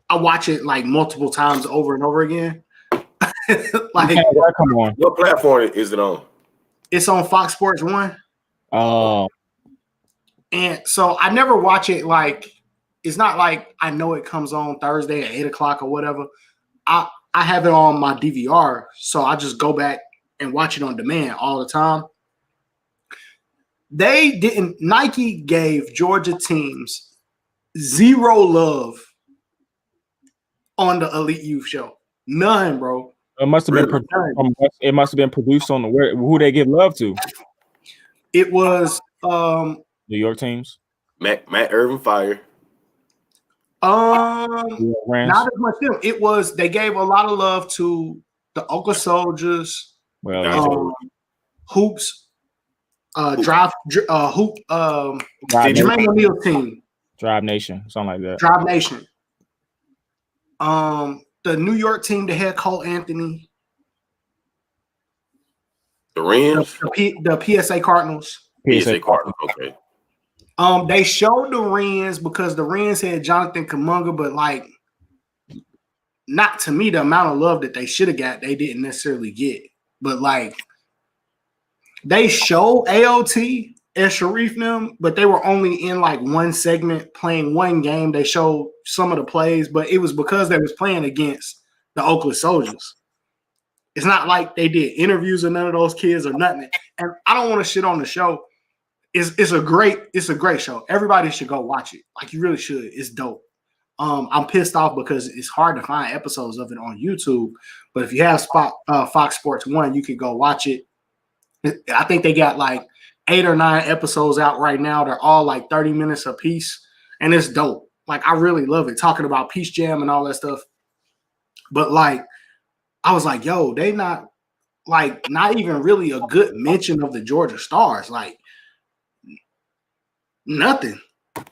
I watch it like multiple times over and over again. Like come on. What platform is it on? It's on Fox Sports 1. Oh. And so I never watch it like it's not like I know it comes on Thursday at 8:00 or whatever. I have it on my DVR, so I just go back and watch it on demand all the time. Nike gave Georgia teams zero love on the Elite Youth show. None, bro. It must have been it must have been produced on who they give love to. It was New York teams. Matt Irvin Fire. Not as much them. It was they gave a lot of love to the Oklahoma Soldiers, Hoops, Drive Hoop, Jermaine O'Neal team, Drive Nation, something like that. Drive Nation. The New York team, the head Cole Anthony, the Rams, the PSA Cardinals. PSA Cardinals, okay. They showed the Rams because the Rams had Jonathan Kuminga, but like, not to me, the amount of love that they should have got, they didn't necessarily get. But like, they showed AOT and Sharif them, but they were only in like one segment playing one game. They showed some of the plays, but it was because they was playing against the Oakland Soldiers. It's not like they did interviews with none of those kids or nothing. And I don't want to shit on the show. It's a great show. Everybody should go watch it. Like you really should. It's dope. I'm pissed off because it's hard to find episodes of it on YouTube. But if you have Fox Sports 1, you can go watch it. I think they got like 8 or 9 episodes out right now. They're all like 30 minutes a piece, and it's dope. Like I really love it, talking about Peace Jam and all that stuff. But like, I was like, yo, they not even really a good mention of the Georgia Stars. Like nothing.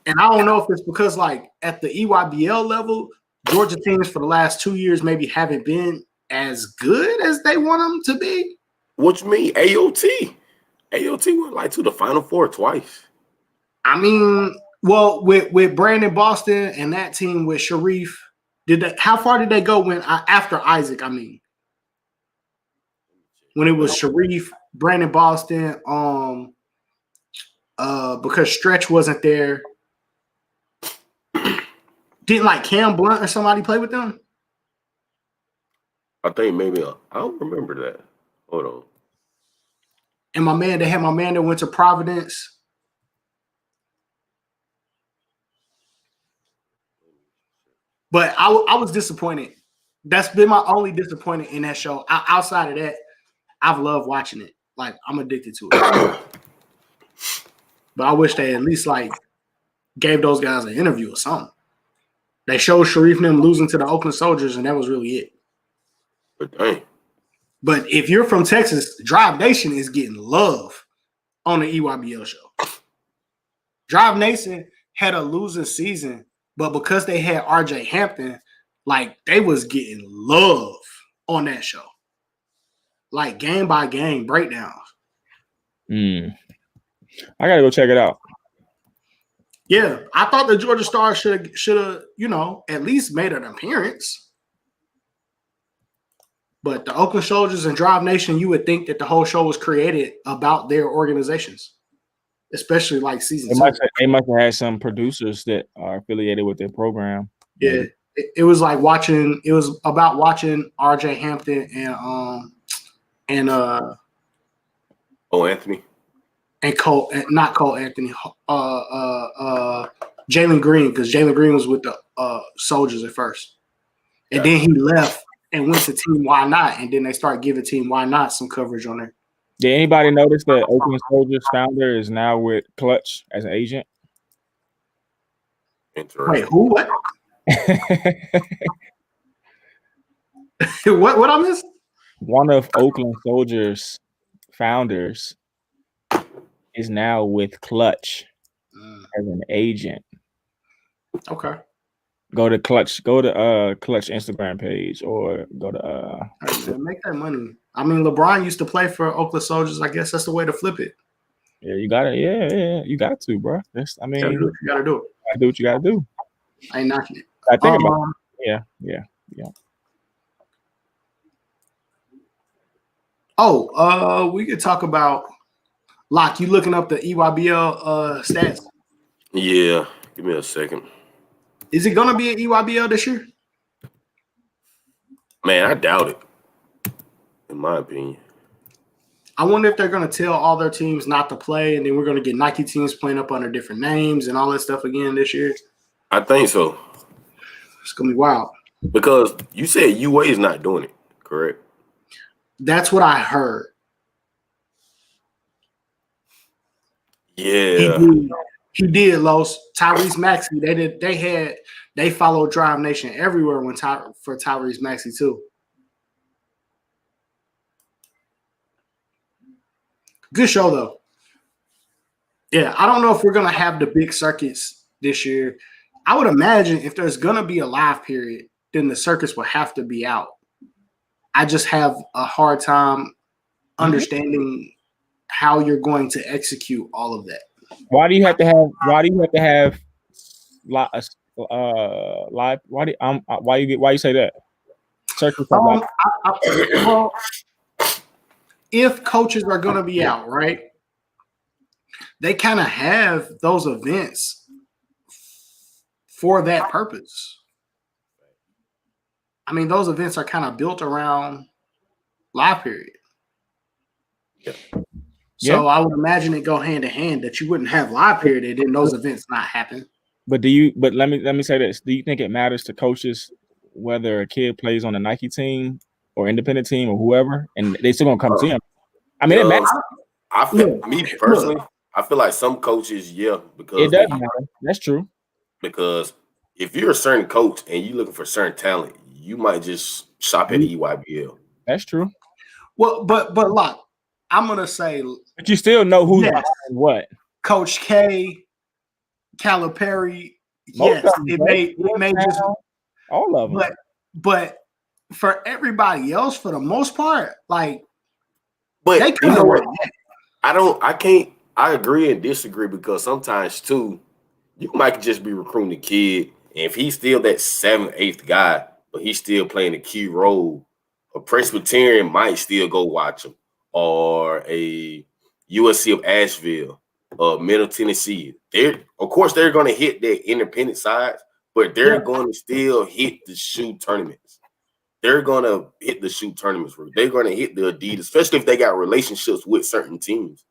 And I don't know if it's because like at the EYBL level, Georgia teams for the last 2 years maybe haven't been as good as they want them to be. What you mean? AOT went like to the Final Four twice. I mean, well, with Brandon Boston and that team with Sharif, how far did they go when after Isaac? I mean, when it was Sharif, Brandon Boston, because Stretch wasn't there. Didn't like Cam Blunt or somebody play with them? I think maybe I don't remember that. Hold on. And they had my man that went to Providence. But I was disappointed. That's been my only disappointment in that show. Outside of that, I've loved watching it. Like I'm addicted to it. But I wish they at least like gave those guys an interview or something. They showed Sharif and them losing to the Oakland Soldiers, and that was really it. But dang. But if you're from Texas, Drive Nation is getting love on the EYBL show. Drive Nation had a losing season, but because they had RJ Hampton, like they was getting love on that show. Like game by game breakdowns. I gotta go check it out. Yeah, I thought the Georgia Stars should have, at least made an appearance. But the Oakland Soldiers and Drive Nation, you would think that the whole show was created about their organizations, especially like season 2. They must have had some producers that are affiliated with their program. Yeah, it was like watching. It was about watching RJ Hampton and Anthony. And not Cole Anthony, Jalen Green, because Jalen Green was with the Soldiers at first. And then he left and went to Team Why Not, and then they started giving Team Why Not some coverage on there. Did anybody notice that Oakland Soldiers founder is now with Clutch as an agent? Wait, who? What? What I missed? one of Oakland Soldiers' founders is now with Clutch as an agent. Okay. Go to Clutch Instagram page or go to Hey, man, make that money. I mean, LeBron used to play for Oakland Soldiers. I guess that's the way to flip it. yeah, you got it. Yeah, you got to, bro. That's You gotta do what you gotta do. do what you gotta do. I ain't knocking it. I think about it. Yeah. Oh, we could talk about Locke. You looking up the EYBL stats? Yeah, give me a second. Is it gonna be an EYBL this year? Man, I doubt it. In my opinion. I wonder if they're gonna tell all their teams not to play, and then we're gonna get Nike teams playing up under different names and all that stuff again this year. I think so. It's gonna be wild. Because you said UA is not doing it, correct? That's what I heard. Yeah. He did, Los. Tyrese Maxey. They followed Drive Nation everywhere for Tyrese Maxey too. Good show though. Yeah, I don't know if we're gonna have the big circuits this year. I would imagine if there's gonna be a live period, then the circuits will have to be out. I just have a hard time understanding how you're going to execute all of that. Why do you have to have live? Why you say that? Well, if coaches are going to be out, right? They kind of have those events for that purpose. I mean, those events are kind of built around live period. Yeah. So I would imagine it go hand in hand that you wouldn't have live period and then those events not happen. But let me say this. Do you think it matters to coaches whether a kid plays on a Nike team or independent team or whoever, and they still gonna come see him? I mean, it matters. I feel I feel like some coaches, because it does matter. That's true. Because if you're a certain coach and you're looking for certain talent, you might just shop at EYBL. That's true. Well, but look, I'm gonna say, but you still know who's what. Coach K, Calipari. Yes, it may just all of them. But for everybody else, for the most part, like, but they you know what? I agree and disagree because sometimes too, you might just be recruiting a kid, and if he's still that 7th, 8th guy, but he's still playing a key role, a Presbyterian might still go watch him, or a USC of Asheville, Middle Tennessee. They're going to hit their independent side, but they're going to still hit the shoe tournaments. They're going to hit the shoe tournaments. They're going to hit the Adidas, especially if they got relationships with certain teams.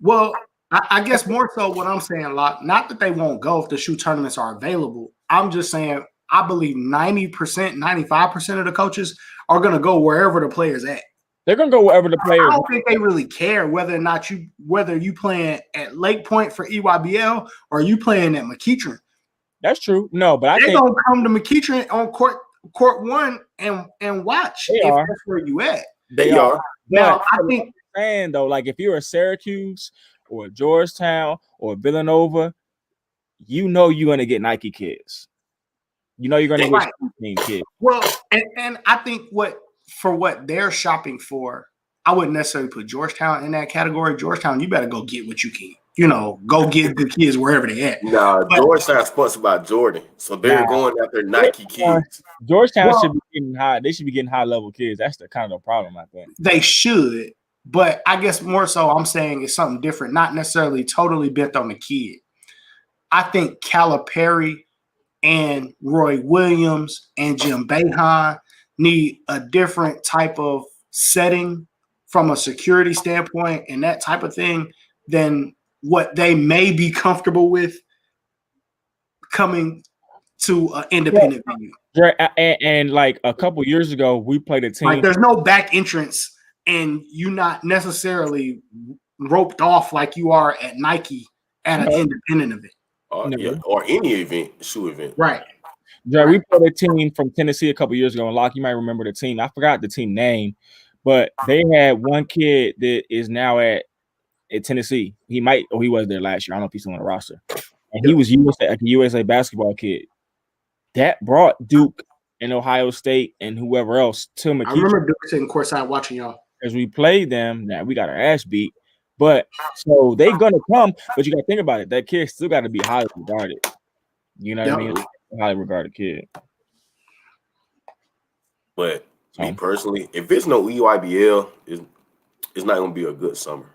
Well, I guess more so what I'm saying, not that they won't go if the shoe tournaments are available. I'm just saying I believe 90%, 95% of the coaches are going to go wherever the player's at. They're going to go wherever the players. I don't think they really care whether you playing at Lake Point for EYBL or you playing at McEachern. That's true. No, but they're going to come to McEachern on court one and watch that's where you at. They are. Now, I think saying though, like if you're a Syracuse or a Georgetown or a Villanova, you know you're going to get Nike kids. You know you're going to get kids. Well, and I think what they're shopping for, I wouldn't necessarily put Georgetown in that category. Georgetown, you better go get what you can. Go get the kids wherever they at. No, Georgetown's sponsored by Jordan, so they're going after Nike kids. Georgetown should be getting high. They should be getting high level kids. That's the kind of problem, I think. They should, but I guess more so I'm saying it's something different, not necessarily totally bent on the kid. I think Calipari and Roy Williams and Jim Boeheim need a different type of setting from a security standpoint and that type of thing than what they may be comfortable with coming to an independent venue. And like a couple years ago, we played a team. Like there's no back entrance and you're not necessarily roped off like you are at Nike at an independent event. Or any event, shoe event. Right. We played a team from Tennessee a couple years ago, and Locke, you might remember the team. I forgot the team name, But they had one kid that is now at Tennessee. He was there last year. I don't know if he's still on the roster. And he was a USA basketball kid. That brought Duke and Ohio State and whoever else to McKee. I remember Duke sitting courtside watching y'all. As we played them, now we got our ass beat. But so they gonna come, but you gotta think about it. That kid still got to be highly regarded. You know what I mean? Highly regarded kid. But me personally, if it's no EYBL, it's not gonna be a good summer.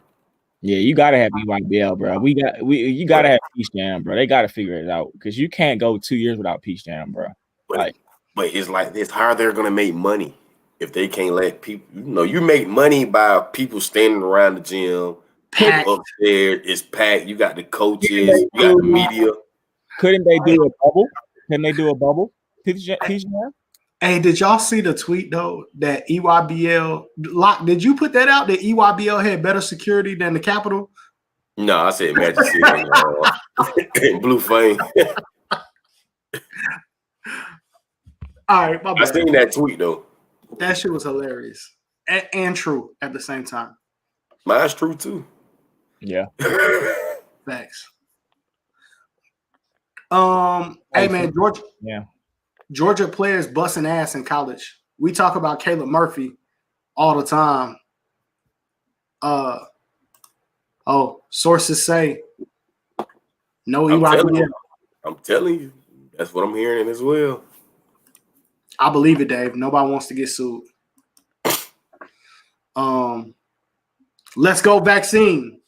Yeah, you gotta have EYBL, bro. You gotta have Peach Jam, bro. They gotta figure it out because you can't go 2 years without Peach Jam, bro. But it's like this: how they're gonna make money if they can't let people? You make money by people standing around the gym. People upstairs, it's packed. You got the coaches, you got the media. Couldn't they do a bubble? Can they do a bubble? Peach Jam? Hey, did y'all see the tweet though that EYBL Lock? Did you put that out that EYBL had better security than the Capitol? No, I said Magic City and Blue Flame. All right, my bad. I seen that tweet though. That shit was hilarious and true at the same time. Mine's true too. Yeah. Thanks. Hey man, Georgia. Yeah. Georgia players busting ass in college. We talk about Caleb Murphy all the time. Sources say no EYBL. I'm telling you, that's what I'm hearing as well. I believe it, Dave. Nobody wants to get sued. Let's go vaccine.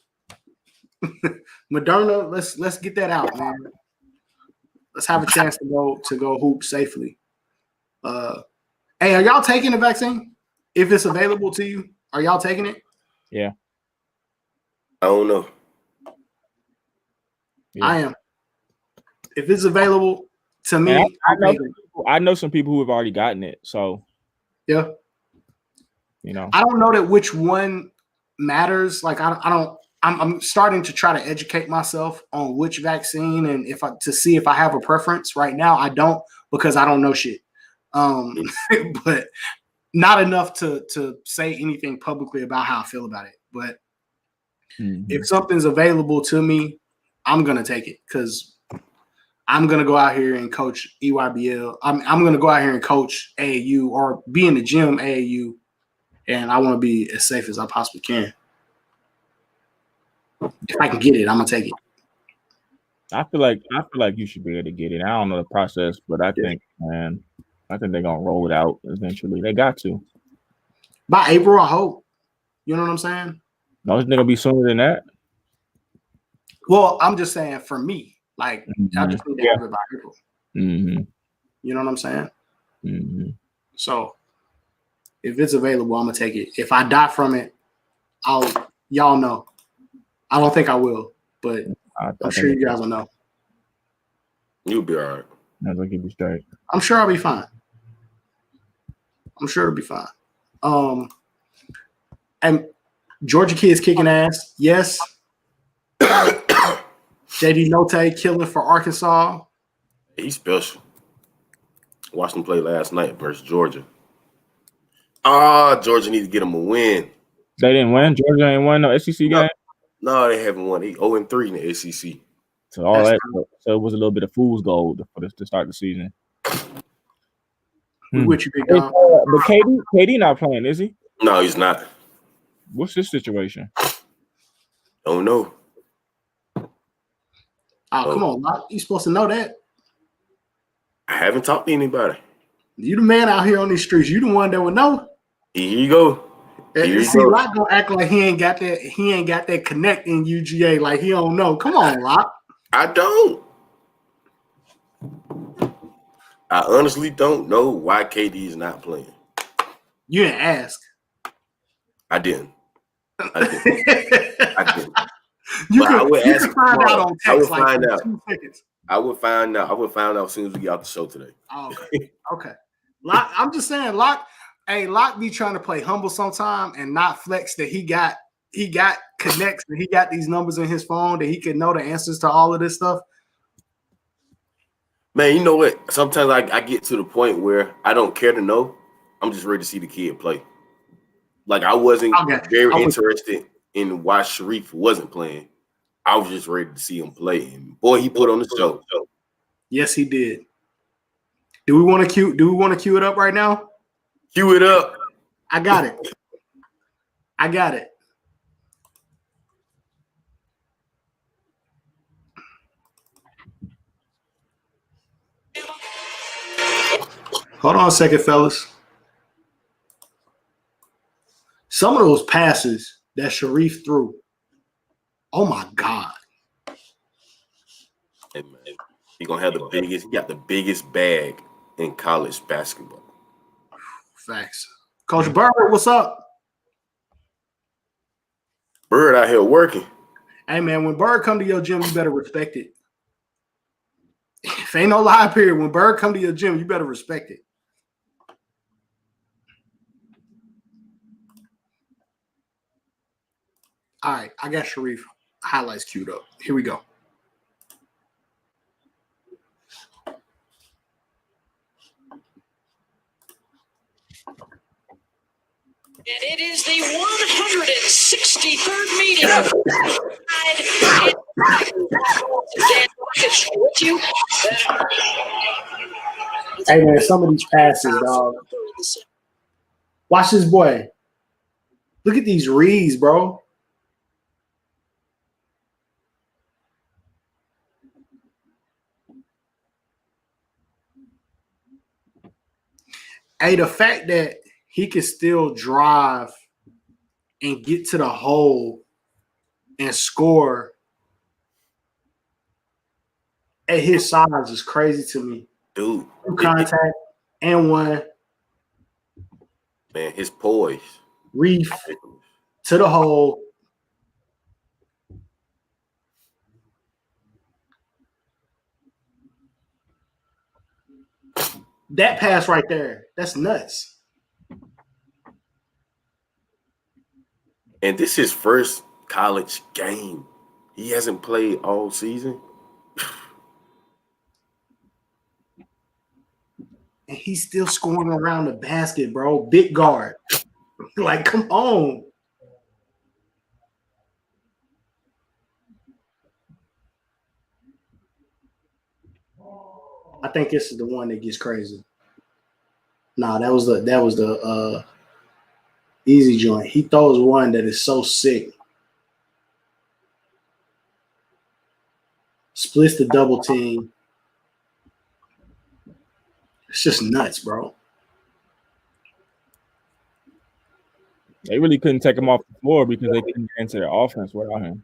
Moderna, let's get that out, man. Let's have a chance to go hoop safely. Hey, are y'all taking the vaccine? If it's available to you, are y'all taking it? Yeah. I don't know. Yeah. I am. If it's available to me, I know some people who have already gotten it. So yeah. I don't know that which one matters. Like I'm starting to try to educate myself on which vaccine and to see if I have a preference. Right now, I don't because I don't know shit. But not enough to say anything publicly about how I feel about it. But if something's available to me, I'm gonna take it because I'm gonna go out here and coach EYBL. I'm gonna go out here and coach AAU or be in the gym AAU, and I want to be as safe as I possibly can. If I can get it, I'm gonna take it. I feel like you should be able to get it. I don't know the process, but I think they're gonna roll it out eventually. They got to. By April, I hope. You know what I'm saying? No, it's gonna be sooner than that. Well, I'm just saying for me, like I just need to have it by April. You know what I'm saying? So if it's available, I'm gonna take it. If I die from it, y'all know. I don't think I will, but I'm sure you guys will know. You'll be all right. I think you'll be straight. I'm sure I'll be fine. I'm sure it'll be fine. And Georgia kids kicking ass. Yes. JD Notae killing for Arkansas. He's special. Watched him play last night versus Georgia. Georgia needs to get him a win. They didn't win. Georgia ain't won no SEC game. No, they haven't won. He 0-3 in the SEC. So it was a little bit of fool's gold to start the season. What you big dog? But KD not playing, is he? No, he's not. What's his situation? Don't know. Come on, Locke. You supposed to know that. I haven't talked to anybody. You the man out here on these streets. You the one that would know. Here you go. See, Locke gonna act like he ain't got that connect in UGA, like he don't know. Come on, Locke. I don't. I honestly don't know why KD is not playing. You didn't ask. I didn't. You can find out on text. I would find out as soon as we get out the show today. Oh, okay. Locke, I'm just saying, Locke. Hey, Locke be trying to play humble sometime and not flex that he got connects and he got these numbers in his phone that he can know the answers to all of this stuff. Man, you know what? Sometimes I get to the point where I don't care to know. I'm just ready to see the kid play. Like I wasn't Okay. very I'm with- interested in why Sharif wasn't playing. I was just ready to see him play. And boy, he put on the show. Yes, he did. Do we want to cue it up right now? Cue it up. I got it. Hold on a second, fellas. Some of those passes that Sharif threw, oh my God. Hey, man, he gonna have he got the biggest bag in college basketball. Facts. Coach Bird, what's up? Bird out here working. Hey man, when Bird come to your gym, you better respect it. If ain't no lie period, when Bird come to your gym, you better respect it. All right, I got Sharif highlights queued up. Here we go. And it is the 163rd meeting of Dan Rockets with you. Hey man, some of these passes, dog. Watch this boy. Look at these reads, bro. Hey, the fact that he can still drive and get to the hole and score at his size is crazy to me. Dude. Contact and one. Man, his poise. Reef to the hole. That pass right there, that's nuts. And this is his first college game. He hasn't played all season. And he's still scoring around the basket, bro. Big guard. Like, come on. I think this is the one that gets crazy. Nah, that was the easy joint. He throws one that is so sick. Splits the double team. It's just nuts, bro. They really couldn't take him off the floor because they couldn't get into their offense without him.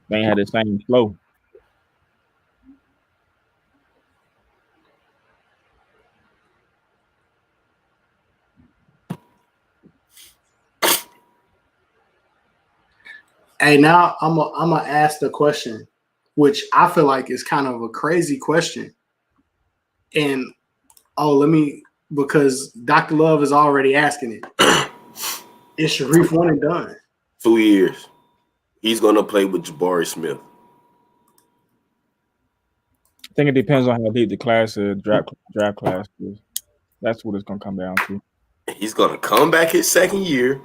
They ain't had the same flow. Hey, now I'm gonna ask the question, which I feel like is kind of a crazy question. And because Dr. Love is already asking it. Is Sharif one and done? 2 years. He's gonna play with Jabari Smith. I think it depends on how deep the draft class is. That's what it's gonna come down to. He's gonna come back his second year.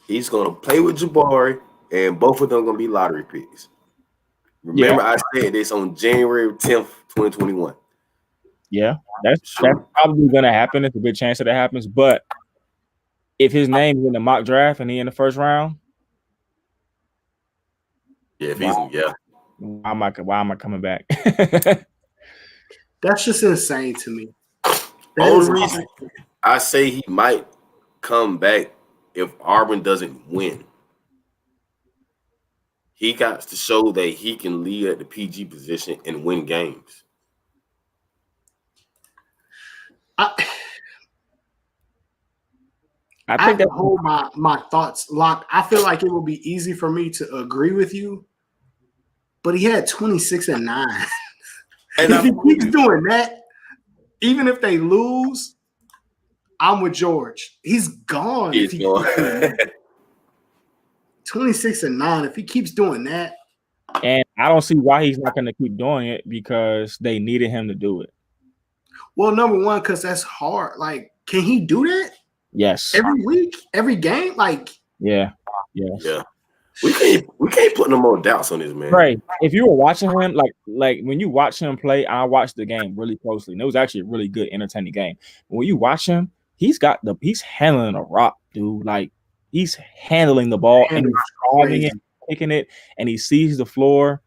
He's gonna play with Jabari, and both of them are gonna be lottery picks. Remember, I said this on January 10th, 2021. Yeah, that's probably gonna happen. It's a good chance that it happens. But if his name is in the mock draft and he in the first round, why am I coming back? That's just insane to me. Only reason I say he might come back if Auburn doesn't win. He got to show that he can lead at the PG position and win games. I think that hold my thoughts locked. I feel like it will be easy for me to agree with you, but he had 26 and 9. And if he keeps doing that, even if they lose, I'm with George. He's gone. He's gone. 26 and 9. If he keeps doing that, and I don't see why he's not going to keep doing it because they needed him to do it. Well, number one, because that's hard. Like, can he do that? Yes. every week, every game. Like, Yeah. Yes. Yeah. We can't put no more doubts on this man. Right. If you were watching him, like when you watch him play, I watched the game really closely, and it was actually a really good, entertaining game. When you watch him, he's handling a rock, dude. Like he's handling the ball and he's driving it, kicking it, and he sees the floor.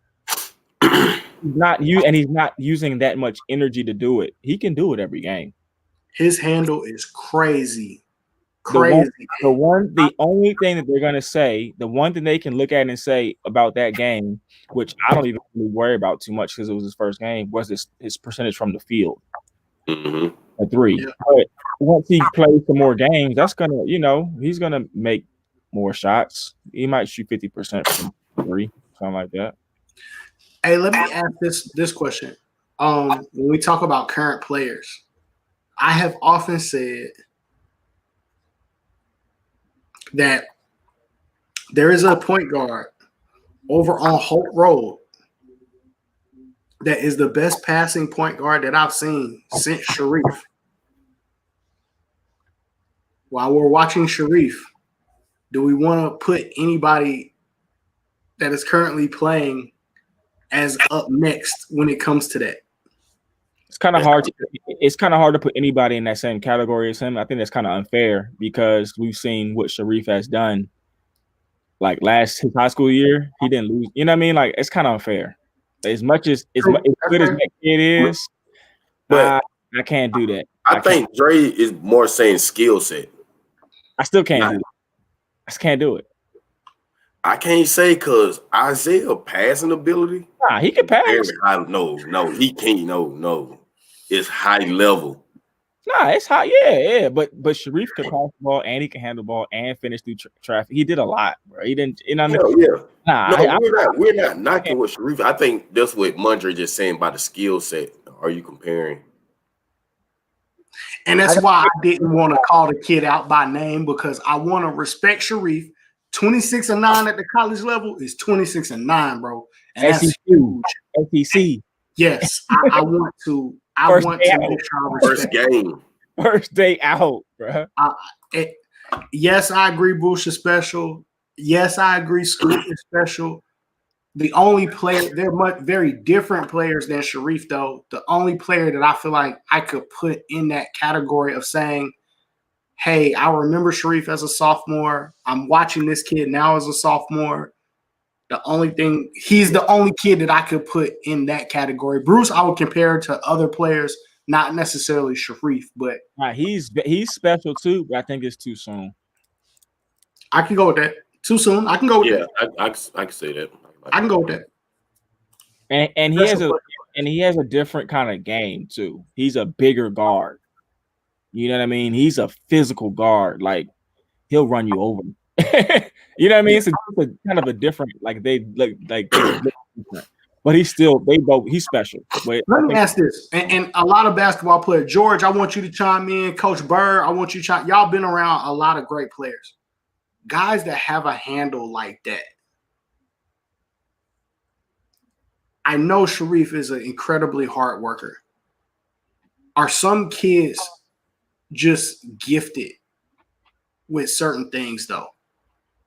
He's not using that much energy to do it. He can do it every game. his handle is crazy. Crazy. The only thing that they're gonna say, the one thing they can look at and say about that game, which I don't even really worry about too much because it was his first game, was his percentage from the field. Mm-hmm. A 3. Yeah. But once he plays some more games, that's gonna, he's gonna make more shots. He might shoot 50% from 3, something like that. Hey, let me ask this question. When we talk about current players, I have often said that there is a point guard over on Hope Road that is the best passing point guard that I've seen since Sharif. While we're watching Sharif, do we want to put anybody that is currently playing as up next when it comes to that? It's kind of hard. It's kind of hard to put anybody in that same category as him. I think that's kind of unfair because we've seen what Sharif has done. Like his high school year, he didn't lose. You know what I mean? Like it's kind of unfair. As good as that kid is, but I can't do that. I think Dre is more saying skill set. I still can't do it. I just can't do it. I can't say because Isaiah passing ability. Nah, he can pass. No, he can't. No. It's high level. Nah, it's hot. Yeah. But Sharif can pass the ball and he can handle the ball and finish through traffic. He did a lot, bro. He didn't. You know what I mean? Yeah. Nah, we're not knocking what Sharif. I think that's what Mondre just saying about the skill set. Are you comparing? And that's why I didn't want to call the kid out by name because I want to respect Sharif. 26-9 at the college level is 26-9, bro. And that's huge. SEC. Yes, I want to. I want to make sure I respect. First day out, bro. Yes, I agree. Bush is special. Yes, I agree. Scoot is special. The only player, they're very different players than Sharif, though. The only player that I feel like I could put in that category of saying, hey, I remember Sharif as a sophomore. I'm watching this kid now as a sophomore. He's the only kid that I could put in that category. Bruce, I would compare to other players, not necessarily Sharif, but he's special too, but I think it's too soon. I can go with that. Too soon. I can go with that. I can say that. I can go with that. And he has a different kind of game too. He's a bigger guard. You know what I mean? He's a physical guard. Like he'll run you over. You know what I mean? It's a kind of a different. Like they look different. But he's special. But let me ask this, and a lot of basketball players, George, I want you to chime in. Coach Bird, I want you to chime. Y'all been around a lot of great players, guys that have a handle like that. I know Sharif is an incredibly hard worker. Are some kids just gifted with certain things, though?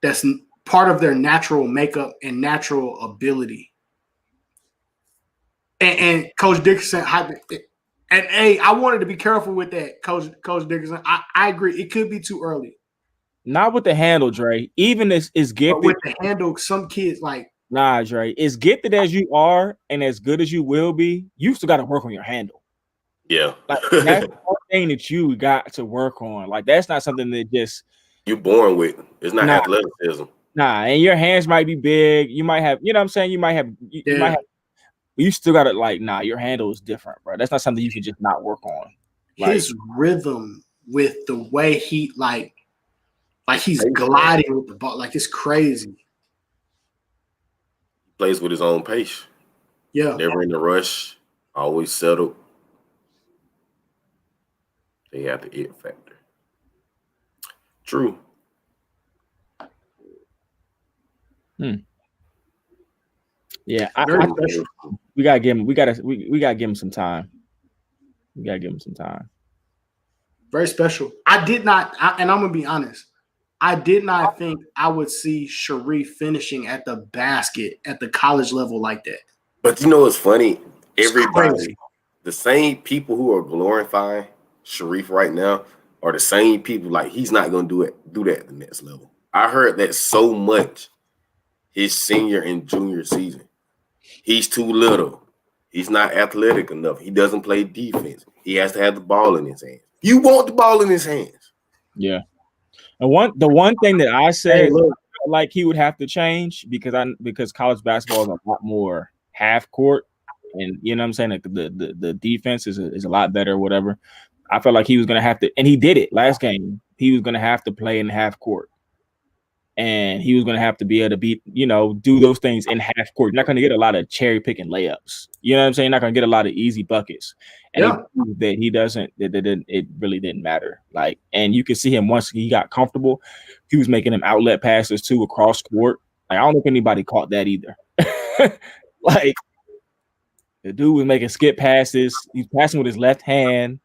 That's part of their natural makeup and natural ability. And Coach Dickerson, I wanted to be careful with that, Coach Dickerson. I agree. It could be too early. Not with the handle, Dre. Even is gifted. But with the handle, some kids like. Nah, Dre. As gifted as you are and as good as you will be, you still got to work on your handle. Yeah. Like, that's the one thing that you got to work on. Like, that's not something that just you're born with. It's not athleticism. Nah, and your hands might be big. You might have, you know what I'm saying? You might have, you still got to your handle is different, bro. That's not something you can just not work on. Like, his rhythm with the way he like he's gliding with the ball, like it's crazy. Plays with his own pace. Yeah. Never in the rush, always settled. They have the it factor. True. Yeah, we gotta give him. We gotta give him some time. We gotta give him some time. Very special. I did not, and I'm gonna be honest. I did not think I would see Sharif finishing at the basket at the college level like that. But you know what's funny? It's Everybody, crazy. the same people who are glorifying Sharif right now are the same people like he's not gonna do that at the next level. I heard that so much his senior and junior season. He's too little. He's not athletic enough. He doesn't play defense. He has to have the ball in his hands. You want the ball in his hands. Yeah. And the one thing that I said Hey, look. like he would have to change because college basketball is a lot more half court, and you know what I'm saying, like the defense is a lot better or whatever. I felt like he was gonna have to, and he did it last game. He was gonna have to play in half court. And he was going to have to be able to do those things in half court. You're not going to get a lot of cherry picking layups. You know what I'm saying? You're not going to get a lot of easy buckets. And Yeah. he proved that he doesn't, it really didn't matter. Like, and you can see him once he got comfortable, he was making them outlet passes too across court. Like, I don't know if anybody caught that either. Like, the dude was making skip passes. He's passing with his left hand.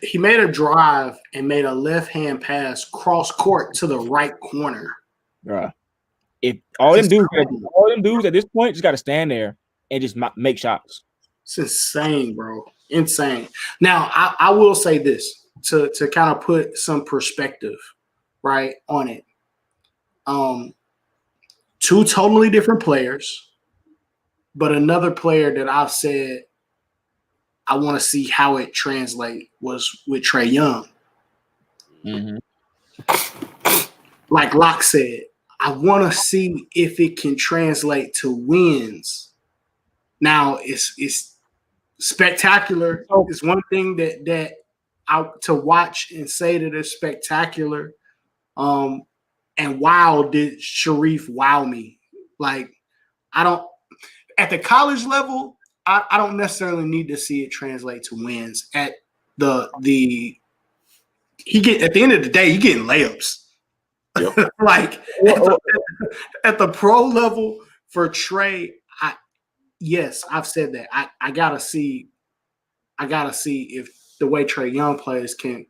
He made a drive and made a left-hand pass cross court to the right corner. Bruh. If all them dudes at this point just got to stand there and just make shots. It's insane, bro. Insane. Now, I will say this to kind of put some perspective, right, on it. Two totally different players, but another player that I've said I want to see how it translates was with Trae Young. Mm-hmm. Like Locke said, I want to see if it can translate to wins. Now, it's spectacular. It's one thing that I to watch and say that it's spectacular. And wow, did Sharif wow me? Like, I don't at the college level. I don't necessarily need to see it translate to wins. At at the end of the day, you getting layups. Yep. Like at the pro level for Trae, yes, I've said that. I gotta see if the way Trae Young plays can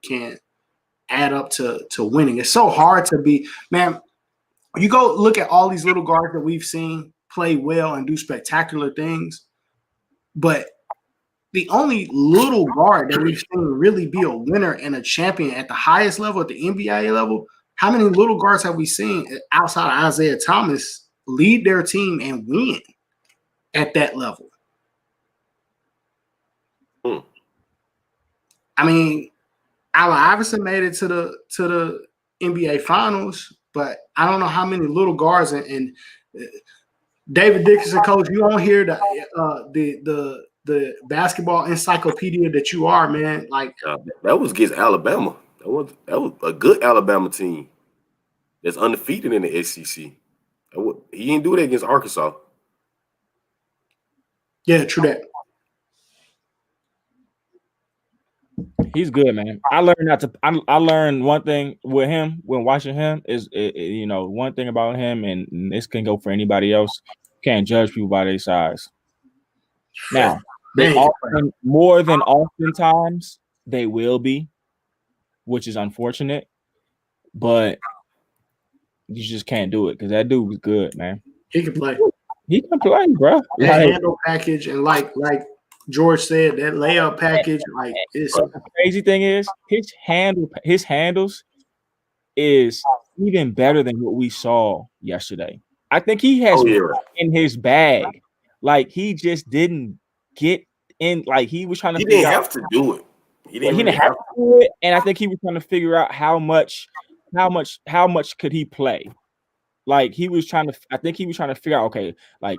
add up to winning. It's so hard to be, man. You go look at all these little guards that we've seen play well and do spectacular things. But the only little guard that we've seen really be a winner and a champion at the highest level, at the NBA level, how many little guards have we seen outside of Isaiah Thomas lead their team and win at that level? I mean, Allen Iverson made it to the NBA Finals, but I don't know how many little guards and David Dickinson, coach, you don't hear the basketball encyclopedia that you are, man. Like that was against Alabama. That was a good Alabama team that's undefeated in the SEC. He didn't do that against Arkansas. Yeah, true that. He's good, man. I learned one thing with him when watching him is, one thing about him, and this can go for anybody else. Can't judge people by their size. Now, more than oftentimes they will be, which is unfortunate, but you just can't do it because that dude was good, man. He can play. He can play, bro. That handle package and like George said, that layup package, like it's the crazy thing is his handles is even better than what we saw yesterday. I think he has in his bag. Like he just didn't get in. Like he was trying to. He didn't have to do it. He didn't have to do it, and I think he was trying to figure out how much could he play. Like he was trying to. I think he was trying to figure out. Okay, like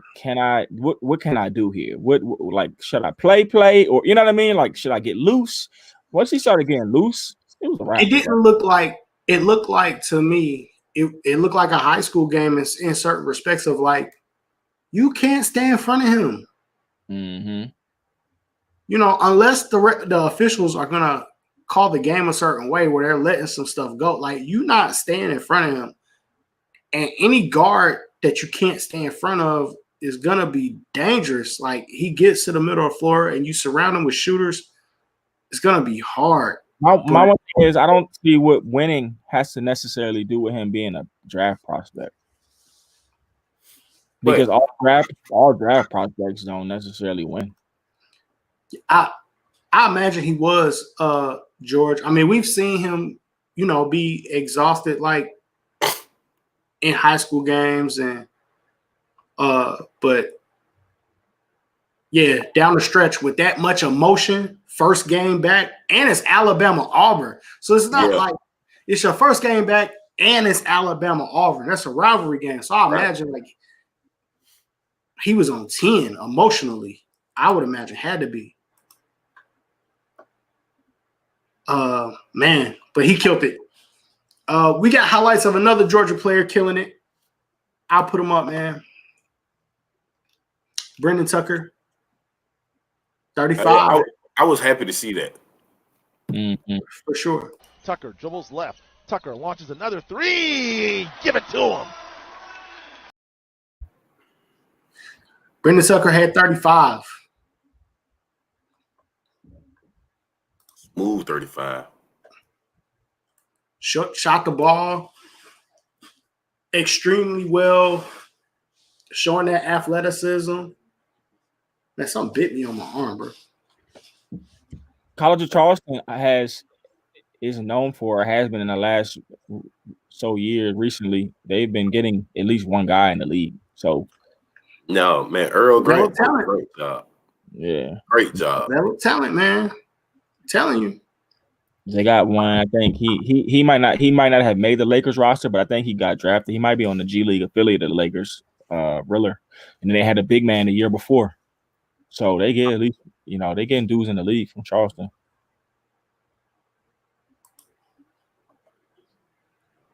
what can I do here? What like should I play or you know what I mean? Like should I get loose? Once he started getting loose, it was around. It didn't look like. It looked like to me. It looked like a high school game in certain respects of like, you can't stay in front of him. Mm-hmm. You know, unless the officials are gonna call the game a certain way where they're letting some stuff go. Like you not staying in front of him, and any guard that you can't stay in front of is gonna be dangerous. Like he gets to the middle of the floor and you surround him with shooters, it's gonna be hard. My one thing is I don't see what winning has to necessarily do with him being a draft prospect. Because all draft prospects don't necessarily win. I imagine he was George. I mean, we've seen him, be exhausted like in high school games and but yeah, down the stretch with that much emotion, first game back, and it's Alabama Auburn. So it's not like it's your first game back and it's Alabama Auburn. That's a rivalry game. So I imagine like he was on 10 emotionally. I would imagine had to be. Man, but he killed it. We got highlights of another Georgia player killing it. I'll put him up, man. Brendan Tucker, 35. I was happy to see that. Mm-hmm. For sure. Tucker dribbles left. Tucker launches another three. Give it to him. Brendan Tucker had 35. Smooth 35. Shot the ball extremely well, showing that athleticism. Man, something bit me on my arm, bro. College of Charleston is known for, or has been in the last years recently, they've been getting at least one guy in the league. So no, man, Earl Grant, great job. Yeah. Great job. Level talent, man. I'm telling you. They got one. I think he might not have made the Lakers roster, but I think he got drafted. He might be on the G League affiliate of the Lakers, Riller. And then they had a big man the year before. So they get at least, they getting dudes in the league from Charleston.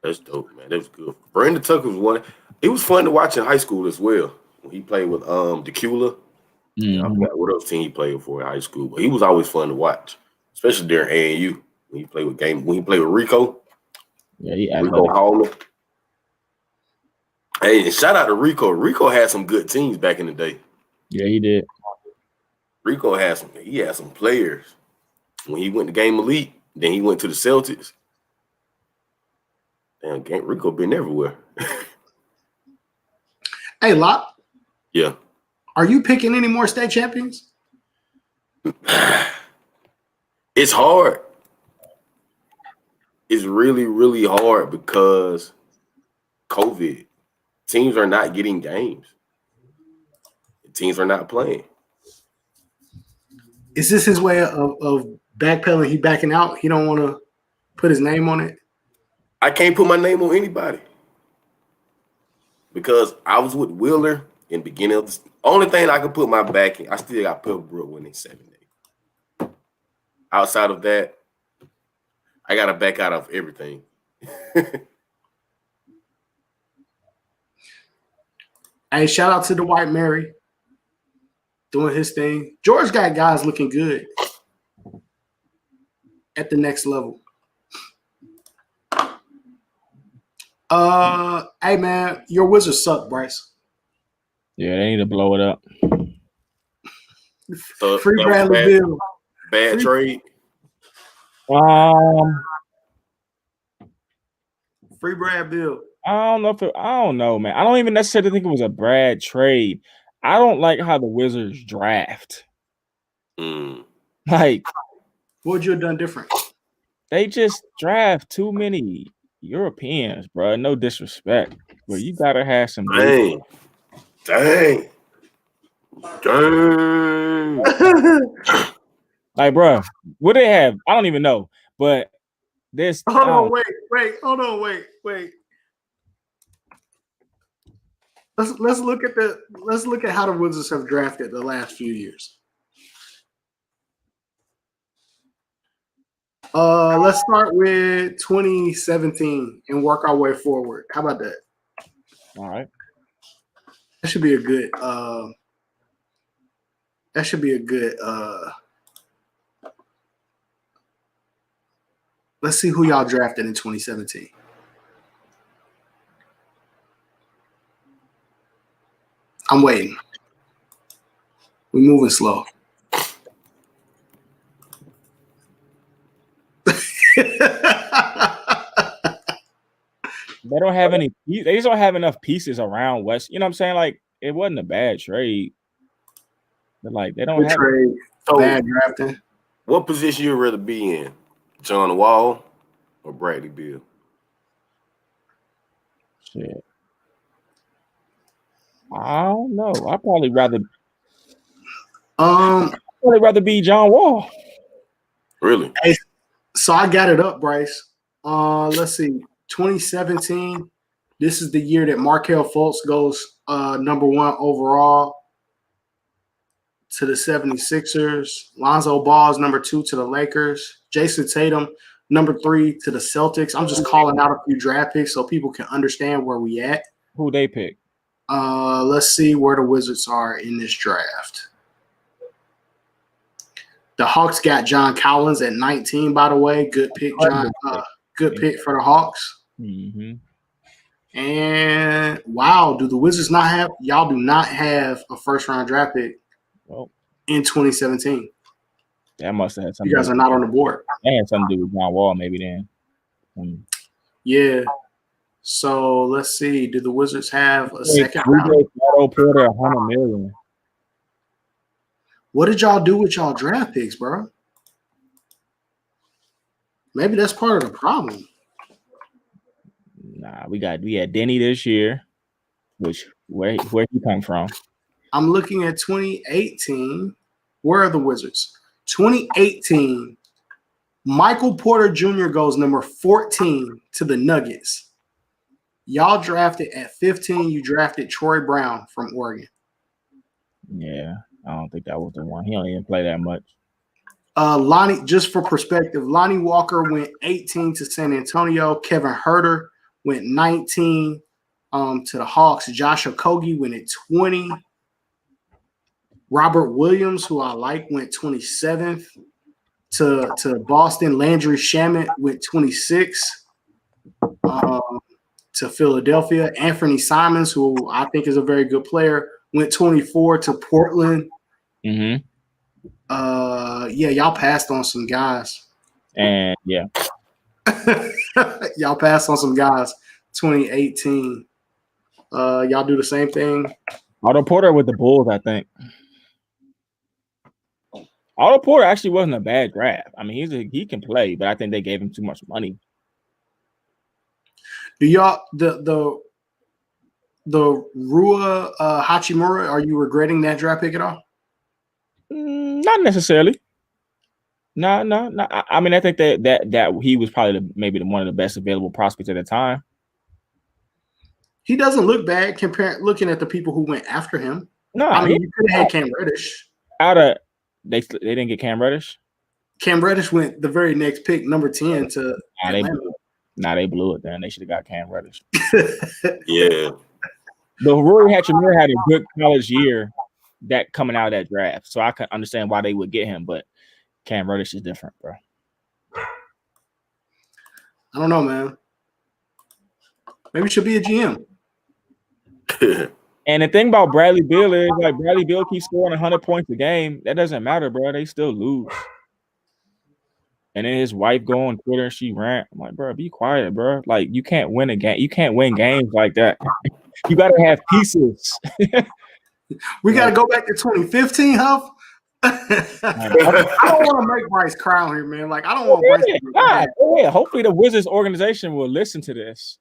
That's dope, man. That was good. Brandon Tucker was one. It was fun to watch in high school as well. When he played with Decula. Mm-hmm. I forgot what else team he played for in high school, but he was always fun to watch, especially during AAU when he played with Rico. Yeah, Rico Hallman. Hey, and shout out to Rico. Rico had some good teams back in the day. Yeah, he did. Rico had some players. When he went to Game Elite, then he went to the Celtics. Damn, Rico been everywhere. Hey, Locke. Yeah. Are you picking any more state champions? It's hard. It's really, really hard because COVID. Teams are not getting games. Teams are not playing. Is this his way of backpedaling? He backing out? He don't want to put his name on it? I can't put my name on anybody because I was with Wheeler in the beginning of the only thing I could put my back in. I still got Pebblebrook winning 7-8. Outside of that, I got to back out of everything. Hey, shout out to the White Mary doing his thing. George got guys looking good at the next level. Hey man, your Wizards suck, Bryce. Yeah, they need to blow it up. Free Bradley Beal. Bad trade. Free Brad Beal. I don't know, man. I don't even necessarily think it was a Brad trade. I don't like how the Wizards draft. Like, what would you have done different? They just draft too many Europeans, bro. No disrespect, but you gotta have some. Dang. Like, bro, what they have? I don't even know. But this. Hold on, wait. Let's look at how the Wizards have drafted the last few years. Let's start with 2017 and work our way forward. How about that? All right. That should be a good let's see who y'all drafted in 2017. I'm waiting. We're moving slow. They don't have any. They just don't have enough pieces around West. You know what I'm saying? Like it wasn't a bad trade, but like they don't Good have. trade. So, Bad drafting. what position you would rather be in, John Wall or Bradley Beal? Shit. I don't know. I'd probably rather be John Wall. Really? So I got it up, Bryce. Let's see. 2017. This is the year that Markelle Fultz goes number 1 overall to the 76ers. Lonzo Ball is number 2 to the Lakers. Jason Tatum, number 3 to the Celtics. I'm just calling out a few draft picks so people can understand where we at. Who they pick? Let's see where the Wizards are in this draft. The Hawks got John Collins at 19, by the way. Good pick, John. Good pick for the Hawks. Mm-hmm. And wow, do the Wizards not have? Y'all do not have a first-round draft pick in 2017. That must have had something. You guys are not on the board. That had something to do with John Wall, maybe then. Yeah. So let's see. Do the Wizards have a second round? Otto Porter, $100 million. What did y'all do with y'all draft picks, bro? Maybe that's part of the problem. Nah, we had Denny this year, which where he come from? I'm looking at 2018. Where are the Wizards? 2018. Michael Porter Jr. goes number 14 to the Nuggets. Y'all drafted at 15. You drafted Troy Brown from Oregon. Yeah, I don't think that was the one. He only didn't play that much. Lonnie, just for perspective, Lonnie Walker went 18 to San Antonio. Kevin Huerter went 19 to the Hawks. Josh Okogie went at 20. Robert Williams, who I like, went 27th to Boston. Landry Shamet went 26 to Philadelphia. Anthony Simons, who I think is a very good player, went 24 to Portland. Mm-hmm. Yeah, y'all passed on some guys. And yeah. Y'all passed on some guys. 2018. Y'all do the same thing. Otto Porter with the Bulls, I think. Otto Porter actually wasn't a bad draft. I mean, he can play, but I think they gave him too much money. Do y'all the Rua Hachimura? Are you regretting that draft pick at all? Not necessarily. No. I mean, I think that he was probably maybe one of the best available prospects at the time. He doesn't look bad looking at the people who went after him. No, I mean, you could have had Cam Reddish. They didn't get Cam Reddish. Cam Reddish went the very next pick, number 10 to Atlanta. They blew it. Then they should have got Cam Reddish. Yeah. The Rory Hachimura had a good college year that coming out of that draft, so I can understand why they would get him. But Cam Reddish is different, bro. I don't know, man. Maybe it should be a GM. And the thing about Bradley Beal is, like, Bradley Beal keeps scoring 100 points a game. That doesn't matter, bro. They still lose. And then his wife go on Twitter and she rant. I'm like, bro, be quiet, bro. Like, you can't win a game. You can't win games like that. You got to have pieces. We got to go back to 2015, Huff. I don't want to make Bryce crown here, man. Like, I don't want Bryce to God, yeah. Hopefully the Wizards organization will listen to this.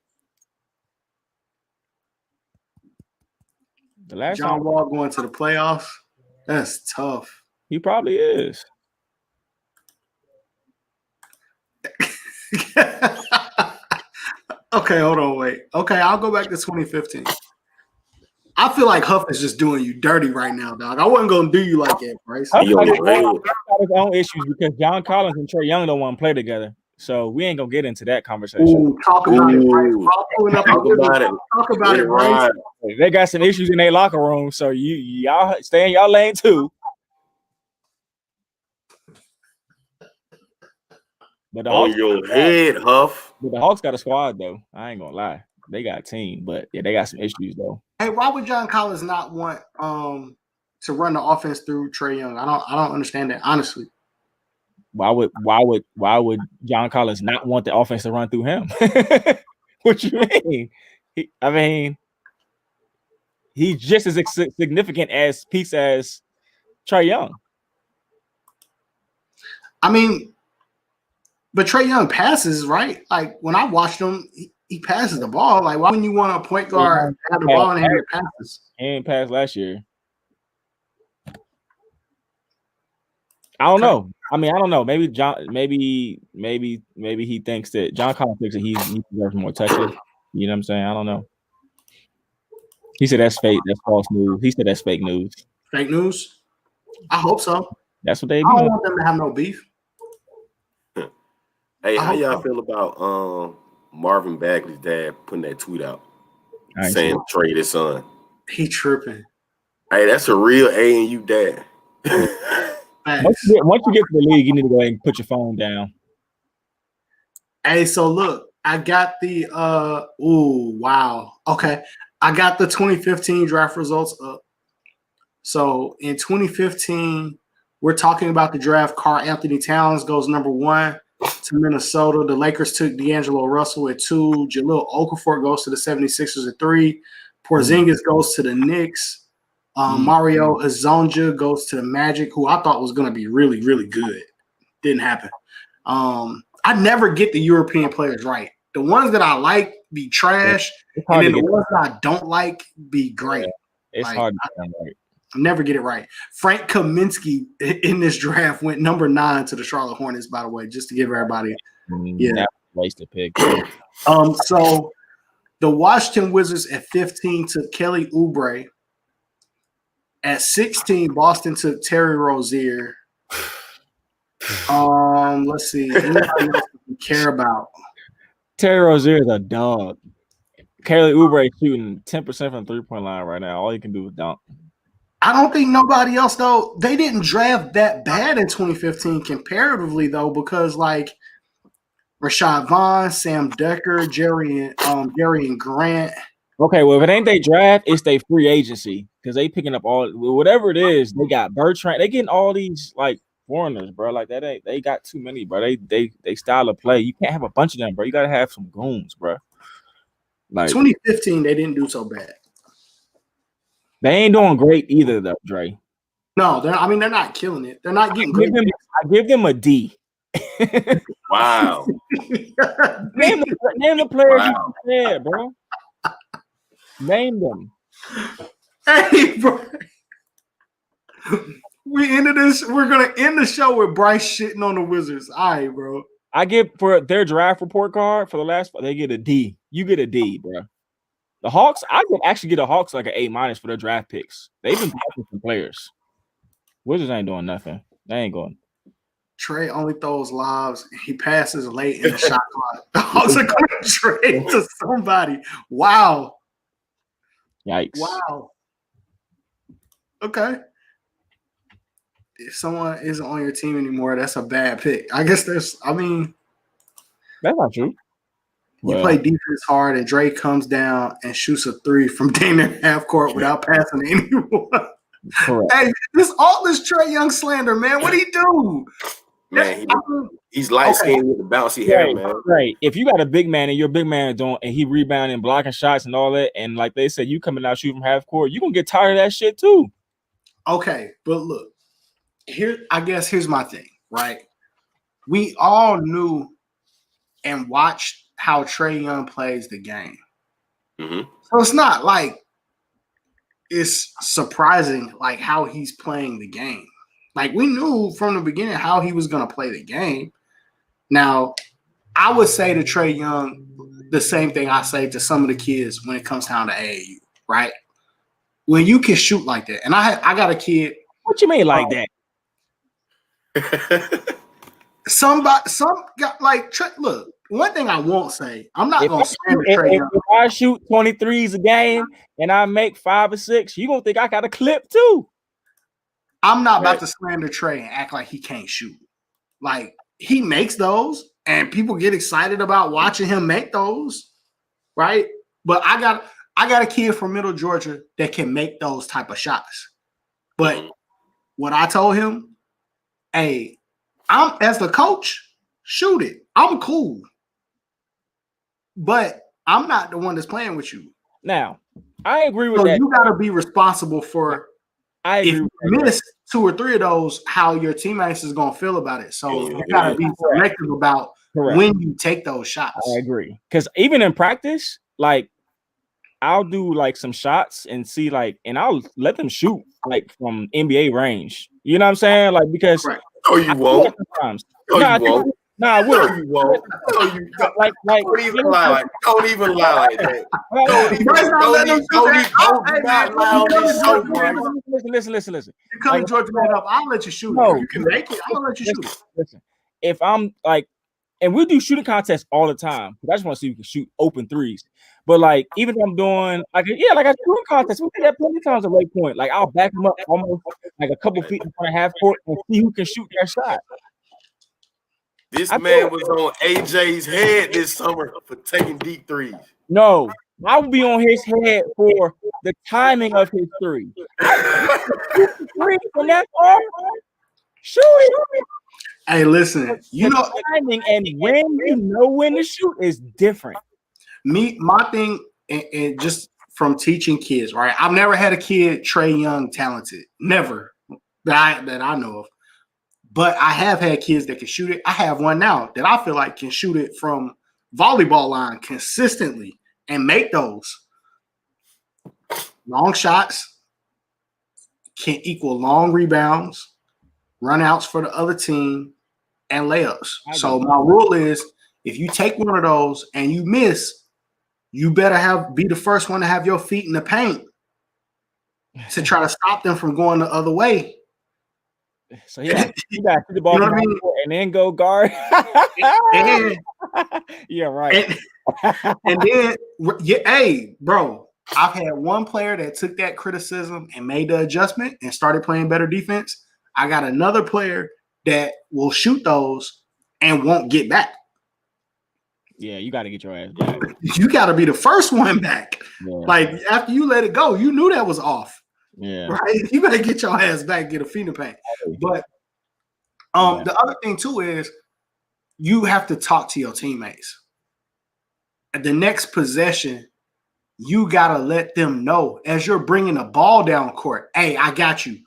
The last John time Wall going to the playoffs, that's tough. he probably is. Okay, hold on, wait. Okay, I'll go back to 2015. I feel like Huff is just doing you dirty right now, dog. I wasn't gonna do you like that, Bryce. Huff got his own issues because John Collins and Trae Young don't want to play together. So we ain't gonna get into that conversation. Ooh, talk about it, Bryce. Talk about it, Bryce. They got some issues in their locker room, so y'all stay in y'all lane too. But on your head, Huff. But the Hawks got a squad though. I ain't gonna lie. They got a team, but yeah, they got some issues though. Hey, why would John Collins not want to run the offense through Trae Young? I don't understand that, honestly. why would John Collins not want the offense to run through him? What you mean? He's just as significant as piece as Trae Young. I mean, but Trae Young passes, right? Like when I watched him, he passes the ball. Like, why wouldn't you want a point guard to have the ball in hand and passes? He didn't pass last year. I don't know. I mean, I don't know. Maybe he thinks that John Collins thinks that he deserves more touches. You know what I'm saying? I don't know. He said that's fake. That's false news. He said that's fake news. Fake news? I hope so. That's what they I do. don't want them to have no beef. Hey, how y'all feel about Marvin Bagley's dad putting that tweet out saying trade his son? He tripping. Hey, that's a real A&U dad. Once you get to the league, you need to go ahead and put your phone down. Hey, so look, I got the wow. Okay. I got the 2015 draft results up. So in 2015, we're talking about the draft. Karl Anthony Towns goes number 1 to Minnesota. The Lakers took D'Angelo Russell at 2. Jahlil Okafor goes to the 76ers at 3. Porzingis goes to the Knicks. Mario Hezonja goes to the Magic, who I thought was going to be really, really good. Didn't happen. I never get the European players right. The ones that I like be trash, and then the ones that I don't like be great. It's hard to get right. I never get it right. Frank Kaminsky in this draft went number 9 to the Charlotte Hornets, by the way, just to give everybody. Yeah. Wasted pick. So the Washington Wizards at 15 took Kelly Oubre. At 16, Boston took Terry Rozier. Let's see. Anybody else we care about? Terry Rozier is a dog. Kelly Oubre shooting 10% from the 3-point line right now. All you can do is dunk. I don't think nobody else, though. They didn't draft that bad in 2015 comparatively, though, because like Rashad Vaughn, Sam Decker, Jerry and Grant. Okay, well, if it ain't they draft, it's they free agency because they picking up all whatever it is. They got Bertrand. They getting all these like foreigners, bro. Like that ain't they got too many, bro. They style of play. You can't have a bunch of them, bro. You gotta have some goons, bro. Like 2015, they didn't do so bad. They ain't doing great either, though, Dre. No, they're not killing it. They're not getting great. I give them a D. Wow. Name the players you said, bro. Name them. Hey, bro. We're gonna end the show with Bryce shitting on the Wizards. All right, bro. I give for their draft report card for the last, they get a D. You get a D, bro. The Hawks, I could actually get a Hawks like an A- for their draft picks. They've been drafting some players. Wizards ain't doing nothing. They ain't going. Trey only throws lobs. He passes late in the shot clock. The Hawks are going to trade to somebody. Wow. Yikes. Wow. Okay. If someone isn't on your team anymore, that's a bad pick. I guess that's not true. You play defense hard, and Dre comes down and shoots a 3 from damn near half court without passing anyone. Correct. Hey, this Trae Young slander, man. What do he do? Man, he's light skinned with the bouncy hair, man. Right. If you got a big man and you're a big man and he rebounding, blocking shots and all that, and like they said, you coming out shooting from half court, you're gonna get tired of that shit too. Okay, but look, here's my thing, right? We all knew and watched how Trae Young plays the game. Mm-hmm. So it's not like it's surprising like how he's playing the game. Like we knew from the beginning how he was going to play the game. Now, I would say to Trae Young the same thing I say to some of the kids when it comes down to AAU, right? When you can shoot like that. And I got a kid. What you mean like that? Some got like look. One thing I won't say, I'm not going to slander Trae Young. If I shoot 23s a game and I make 5 or 6, you gonna think I got a clip too. I'm not about to slander Trae and act like he can't shoot. Like he makes those, and people get excited about watching him make those, right? But I got a kid from Middle Georgia that can make those type of shots. But what I told him, hey, I'm as the coach, shoot it. I'm cool. But I'm not the one that's playing with you. Now, I agree with So that. you gotta be responsible for I if agree you with that. miss 2 or 3 of those, how your teammates is gonna feel about it. So you gotta be selective about Correct. when you take those shots. I agree. Because even in practice, like I'll do like some shots and see like, and I'll let them shoot like from NBA range. You know what I'm saying? Like because Right. Oh, you won't. sometimes. Oh, Nah, you won't. Nah, I No, will. you won't. No, you don't. Like Don't even lie. Don't even lie like that. Don't even. Bryce, don't let them shoot Don't that. do Hey, not man, lie on you this know show, the Bryce. Listen. You come Like, Georgia man up, I'll let you shoot No. it. If you can make it, I'm gonna let you shoot it. Listen, if I'm like, and we do shooting contests all the time. I just want to see if you can shoot open threes. But like, even if I'm doing like a shooting contest, we did that plenty of times at Waypoint. Like I'll back them up almost like a couple feet in front of half court and see who can shoot their shot. This man was on AJ's head this summer for taking deep threes. No, I will be on his head for the timing of his three. Three from that far, shoot it. Hey, listen, you know Timing and when you know when to shoot is different. my thing, and just from teaching kids, right? I've never had a kid Trae Young talented, never that I know of. But I have had kids that can shoot it. I have one now that I feel like can shoot it from volleyball line consistently and make those long shots, can equal long rebounds, runouts for the other team, and layups. So my rule is if you take one of those and you miss, you better be the first one to have your feet in the paint to try to stop them from going the other way. So yeah, you got to see the ball You know what I mean? and then go guard. And, yeah, right. and then, hey, bro, I've had one player that took that criticism and made the adjustment and started playing better defense. I got another player that will shoot those and won't get back. Yeah, you got to get your ass back. You got to be the first one back. Yeah. Like after you let it go, you knew that was off. Yeah, right. You better get your ass back, get a feet in paint. But the other thing too is you have to talk to your teammates. At the next possession, you gotta let them know as you're bringing the ball down court. Hey, I got you.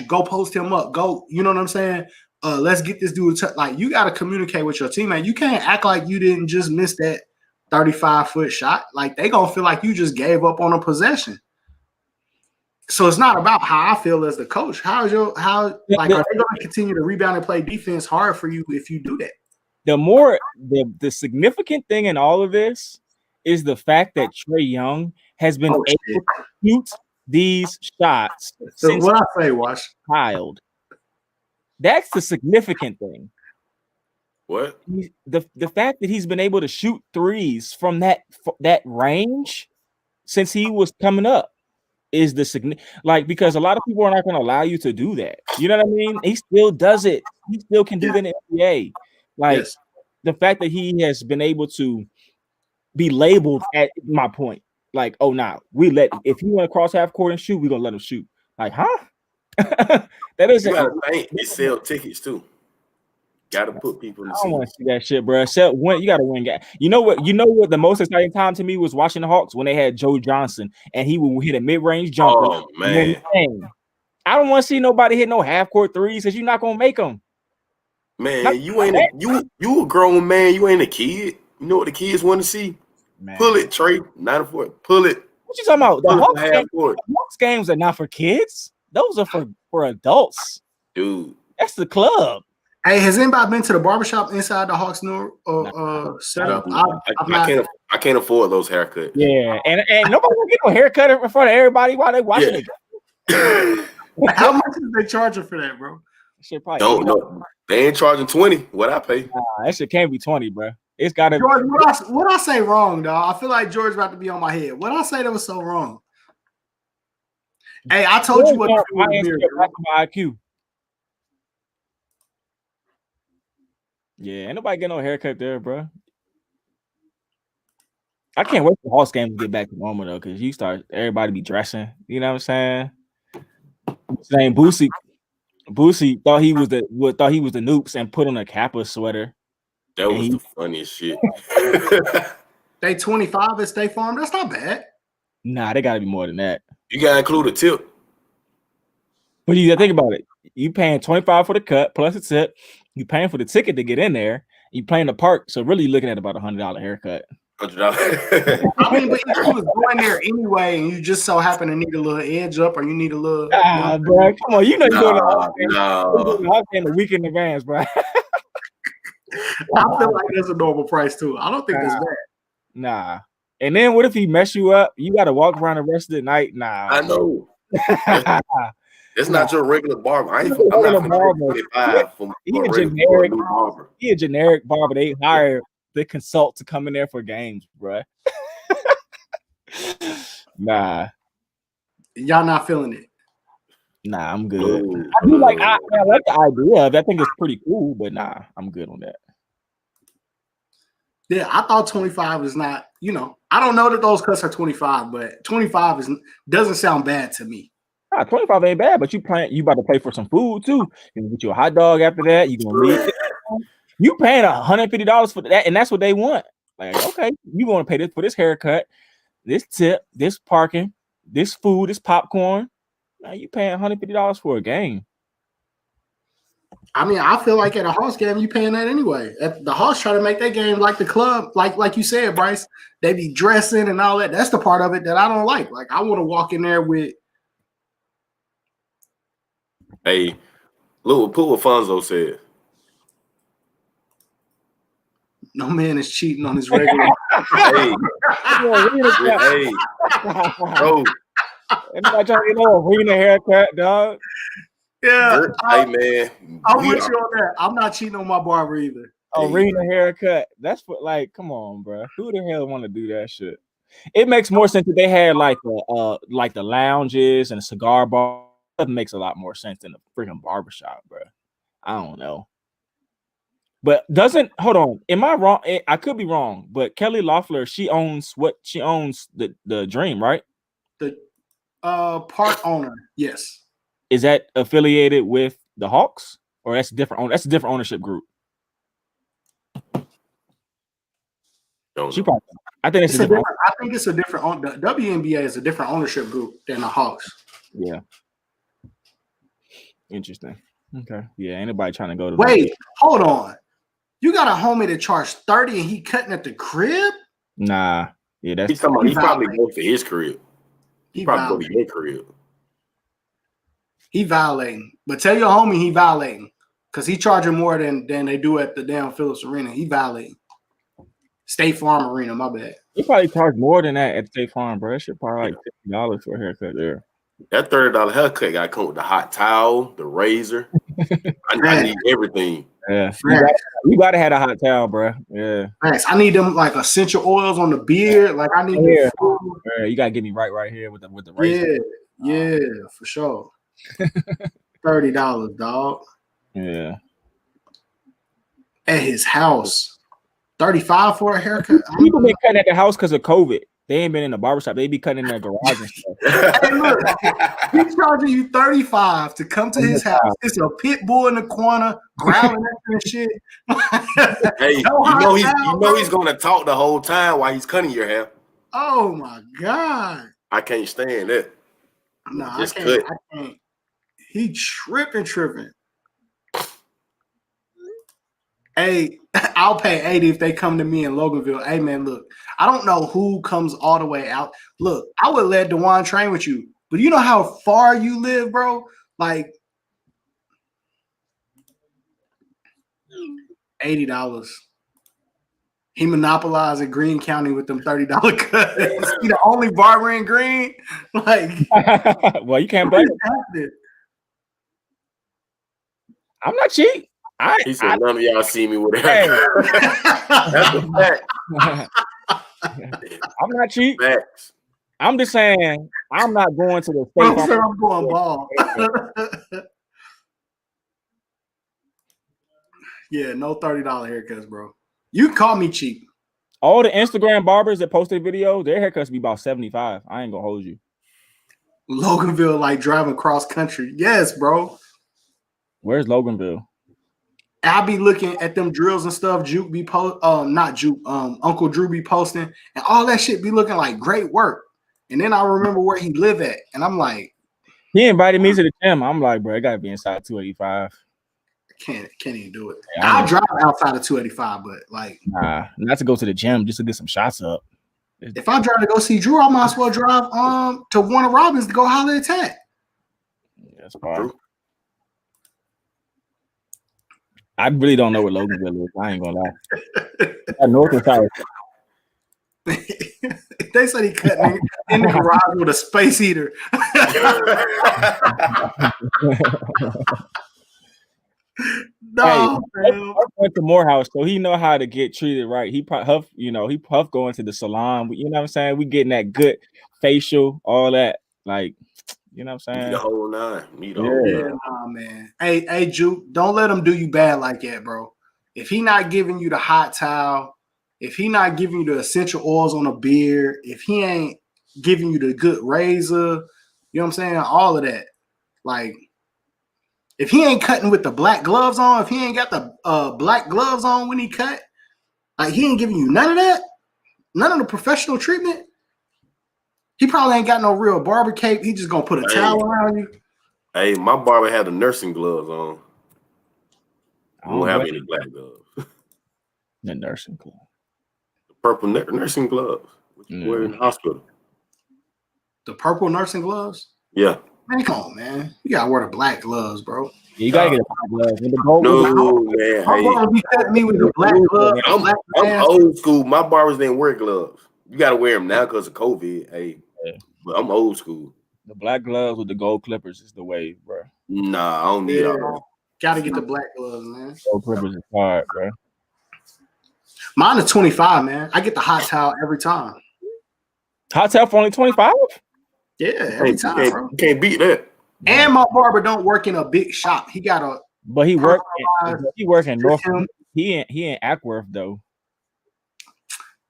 Go post him up. Go. You know what I'm saying? Let's get this dude. Like you gotta communicate with your teammate. You can't act like you didn't just miss that 35-foot shot. Like they gonna feel like you just gave up on a possession. So it's not about how I feel as the coach. Are they going to continue to rebound and play defense hard for you if you do that? The significant thing in all of this is the fact that Trae Young has been able to shoot these shots since what I say, Wash. Child. That's the significant thing. What? The fact that he's been able to shoot threes from that range since he was coming up is because a lot of people are not going to allow you to do that. You know what I mean? He still does it. He still can do that in the NBA. Like the fact that he has been able to be labeled at my point. Like, oh, nah, if he want to cross half court and shoot, we're gonna let him shoot. Like, huh? That isn't. You gotta think they sell tickets too. Gotta put people in the I don't want to see that shit, bro. You gotta win. You know what? The most exciting time to me was watching the Hawks when they had Joe Johnson and he would hit a mid-range jumper. Oh man, I don't want to see nobody hit no half-court threes because you're not gonna make them. Man, you a grown man. You ain't a kid. You know what the kids want to see? Man. Pull it, Trey. 94. Pull it. What you talking about? The Hawks games are not for kids. Those are for adults. Dude. That's the club. Hey, has anybody been to the barbershop inside the Hawks new setup? I can't afford those haircuts. Yeah, and nobody will get no haircut in front of everybody while they watching it. How much is they charging for that, bro? Shit probably don't know. They ain't charging 20. What I pay? That shit can't be 20, bro. It's gotta. George, what I say wrong, dog? I feel like George about to be on my head. What I say that was so wrong? Hey, I told you what to do with the mirror, my IQ. Yeah, ain't nobody getting no haircut there, bro. I can't wait for the Hawks game to get back to normal though, because everybody be dressing. You know what I'm saying? Saying Boosie. Boosie thought he was the Noops and put on a Kappa sweater. That was the funniest shit. They 25 at State Farm. That's not bad. Nah, they gotta be more than that. You gotta include a tip. But you gotta think about it. You paying 25 for the cut plus a tip. You paying for the ticket to get in there. You playing the park, so really looking at about $100 haircut. $100. I mean, but if you was going there anyway, and you just so happen to need a little edge up, or you need a little. Bro, come on, you know you're going No. to a week in advance, bro. I feel like that's a normal price too. I don't think that's bad. Nah. And then what if he mess you up? You got to walk around the rest of the night. Nah. I know. It's not your regular barber. I'm not from 25 for He a a regular generic barber. He a generic barber. They hire the consult to come in there for games, bro. Nah. Y'all not feeling it. Nah, I'm good. Ooh, I do like I like the idea of it. I think it's pretty cool, but nah, I'm good on that. Yeah, I thought 25 is not, I don't know that those cuts are 25, but 25 doesn't sound bad to me. Nah, 25 ain't bad, but you about to pay for some food too. You can get you a hot dog after that. You gonna leave. You paying $150 for that, and that's what they want. Like, okay, you want to pay this for this haircut, this tip, this parking, this food, this popcorn. Now you paying $150 for a game. I mean, I feel like at a Hawks game, you paying that anyway. At the Hawks try to make that game like the club, like you said, Bryce. They be dressing and all that. That's the part of it that I don't like. Like, I want to walk in there with. Hey, look what Fonzo said. No man is cheating on his regular. Hey, hey, bro. Anybody trying to get a arena haircut, dog? Yeah. Hey, man. I'm with you on that. I'm not cheating on my barber either. Arena haircut. That's what, like, come on, bro. Who the hell want to do that shit? It makes more sense if they had like the lounges and cigar bar. That makes a lot more sense than the freaking barbershop, bro. I don't know. But hold on, am I wrong? I could be wrong, but Kelly Loeffler, she owns the Dream, right? The park owner, yes. Is that affiliated with the Hawks, or that's different? That's a different ownership group. She probably. I think it's a different. I think it's a different. The WNBA is a different ownership group than the Hawks. Yeah. Interesting. Okay. Yeah. Anybody trying to go to? Wait, hold on. You got a homie that charged 30 and he cutting at the crib? Nah. Yeah, that's. He's talking about he probably go to his crib. He probably go to your crib. He violating. But tell your homie he violating. Because he charging more than they do at the damn Phillips Arena. He violating. State Farm Arena, my bad. He probably charge more than that at State Farm, bro. That shit probably like $50 for a haircut there. That $30 haircut got to come with the hot towel, the razor. I need everything. Yeah, you gotta have a hot towel, bro. Yeah, thanks. I need them like essential oils on the beard. Like I need. Yeah, you gotta get me right here with the razor. Yeah, for sure. $30, dog. Yeah. At his house, 35 for a haircut. People been cutting at the house because of COVID. They ain't been in the barbershop. They be cutting in their garage and stuff. Hey, look, he's charging you 35 to come to his house. It's a pit bull in the corner, growling at and shit. Hey, you know he's gonna talk the whole time while he's cutting your hair. Oh my god! I can't stand that. No, I can't. He tripping. Hey, I'll pay 80 if they come to me in Loganville. Hey, man, look, I don't know who comes all the way out. Look, I would let Dewan train with you, but you know how far you live, bro? Like $80. He monopolized Greene County with them $30 cuts. He the only barber in Greene. Like, well, you can't blame it. I'm not cheap. He said, none of y'all see me with that. That's a fact. I'm not cheap. Facts. I'm just saying, I'm not going to the state. I'm going ball. Yeah, no $30 haircuts, bro. You can call me cheap. All the Instagram barbers that post their videos, their haircuts be about 75. I ain't gonna hold you. Loganville, like driving cross country. Yes, bro. Where's Loganville? I be looking at them drills and stuff. Juke be not Juke. Uncle Drew be posting, and all that shit be looking like great work. And then I remember where he live at, and I'm like, he invited me to the gym. I'm like, bro, it gotta be inside 285. Can't even do it. Yeah, I'll drive outside of 285, but like, nah, not to go to the gym, just to get some shots up. if I drive to go see Drew, I might as well drive to Warner Robins to go holler at Tat. Yeah, that's fine. I really don't know what Loganville is. I ain't gonna lie. North and South. They said he cut me in the garage with a space heater. No, hey, Huff went to Morehouse, so he know how to get treated right. He Huff, Huff going to the salon. You know what I'm saying? We getting that good facial, all that. Like, you know what I'm saying? The whole nine. Nah, man. Hey, Juke, don't let him do you bad like that, bro. If he not giving you the hot towel, if he not giving you the essential oils on a beard, if he ain't giving you the good razor, you know what I'm saying? All of that. Like, if he ain't cutting with the black gloves on, if he ain't got the black gloves on when he cut, like he ain't giving you none of that, none of the professional treatment, he probably ain't got no real barber cape. He just gonna put a towel around you. Hey, my barber had the nursing gloves on. I don't have any black gloves. The nursing glove. The purple nursing gloves. What you wear in the hospital. The purple nursing gloves? Yeah. Man, come on, man. You gotta wear the black gloves, bro. Yeah, you gotta get a black glove. With the gold man. My barber be cutting me with the black gloves. I'm old school. My barbers didn't wear gloves. You gotta wear them now because of COVID. Hey, but I'm old school. The black gloves with the gold clippers is the way, bro. Nah, I don't need all. Gotta get the black gloves, man. Gold clippers is hard, bro. Mine is 25, man. I get the hot towel every time. Hot towel for only 25? Yeah, every time, bro. You can't beat that. And my barber don't work in a big shop. He got a. But he work in North. He ain't Ackworth though.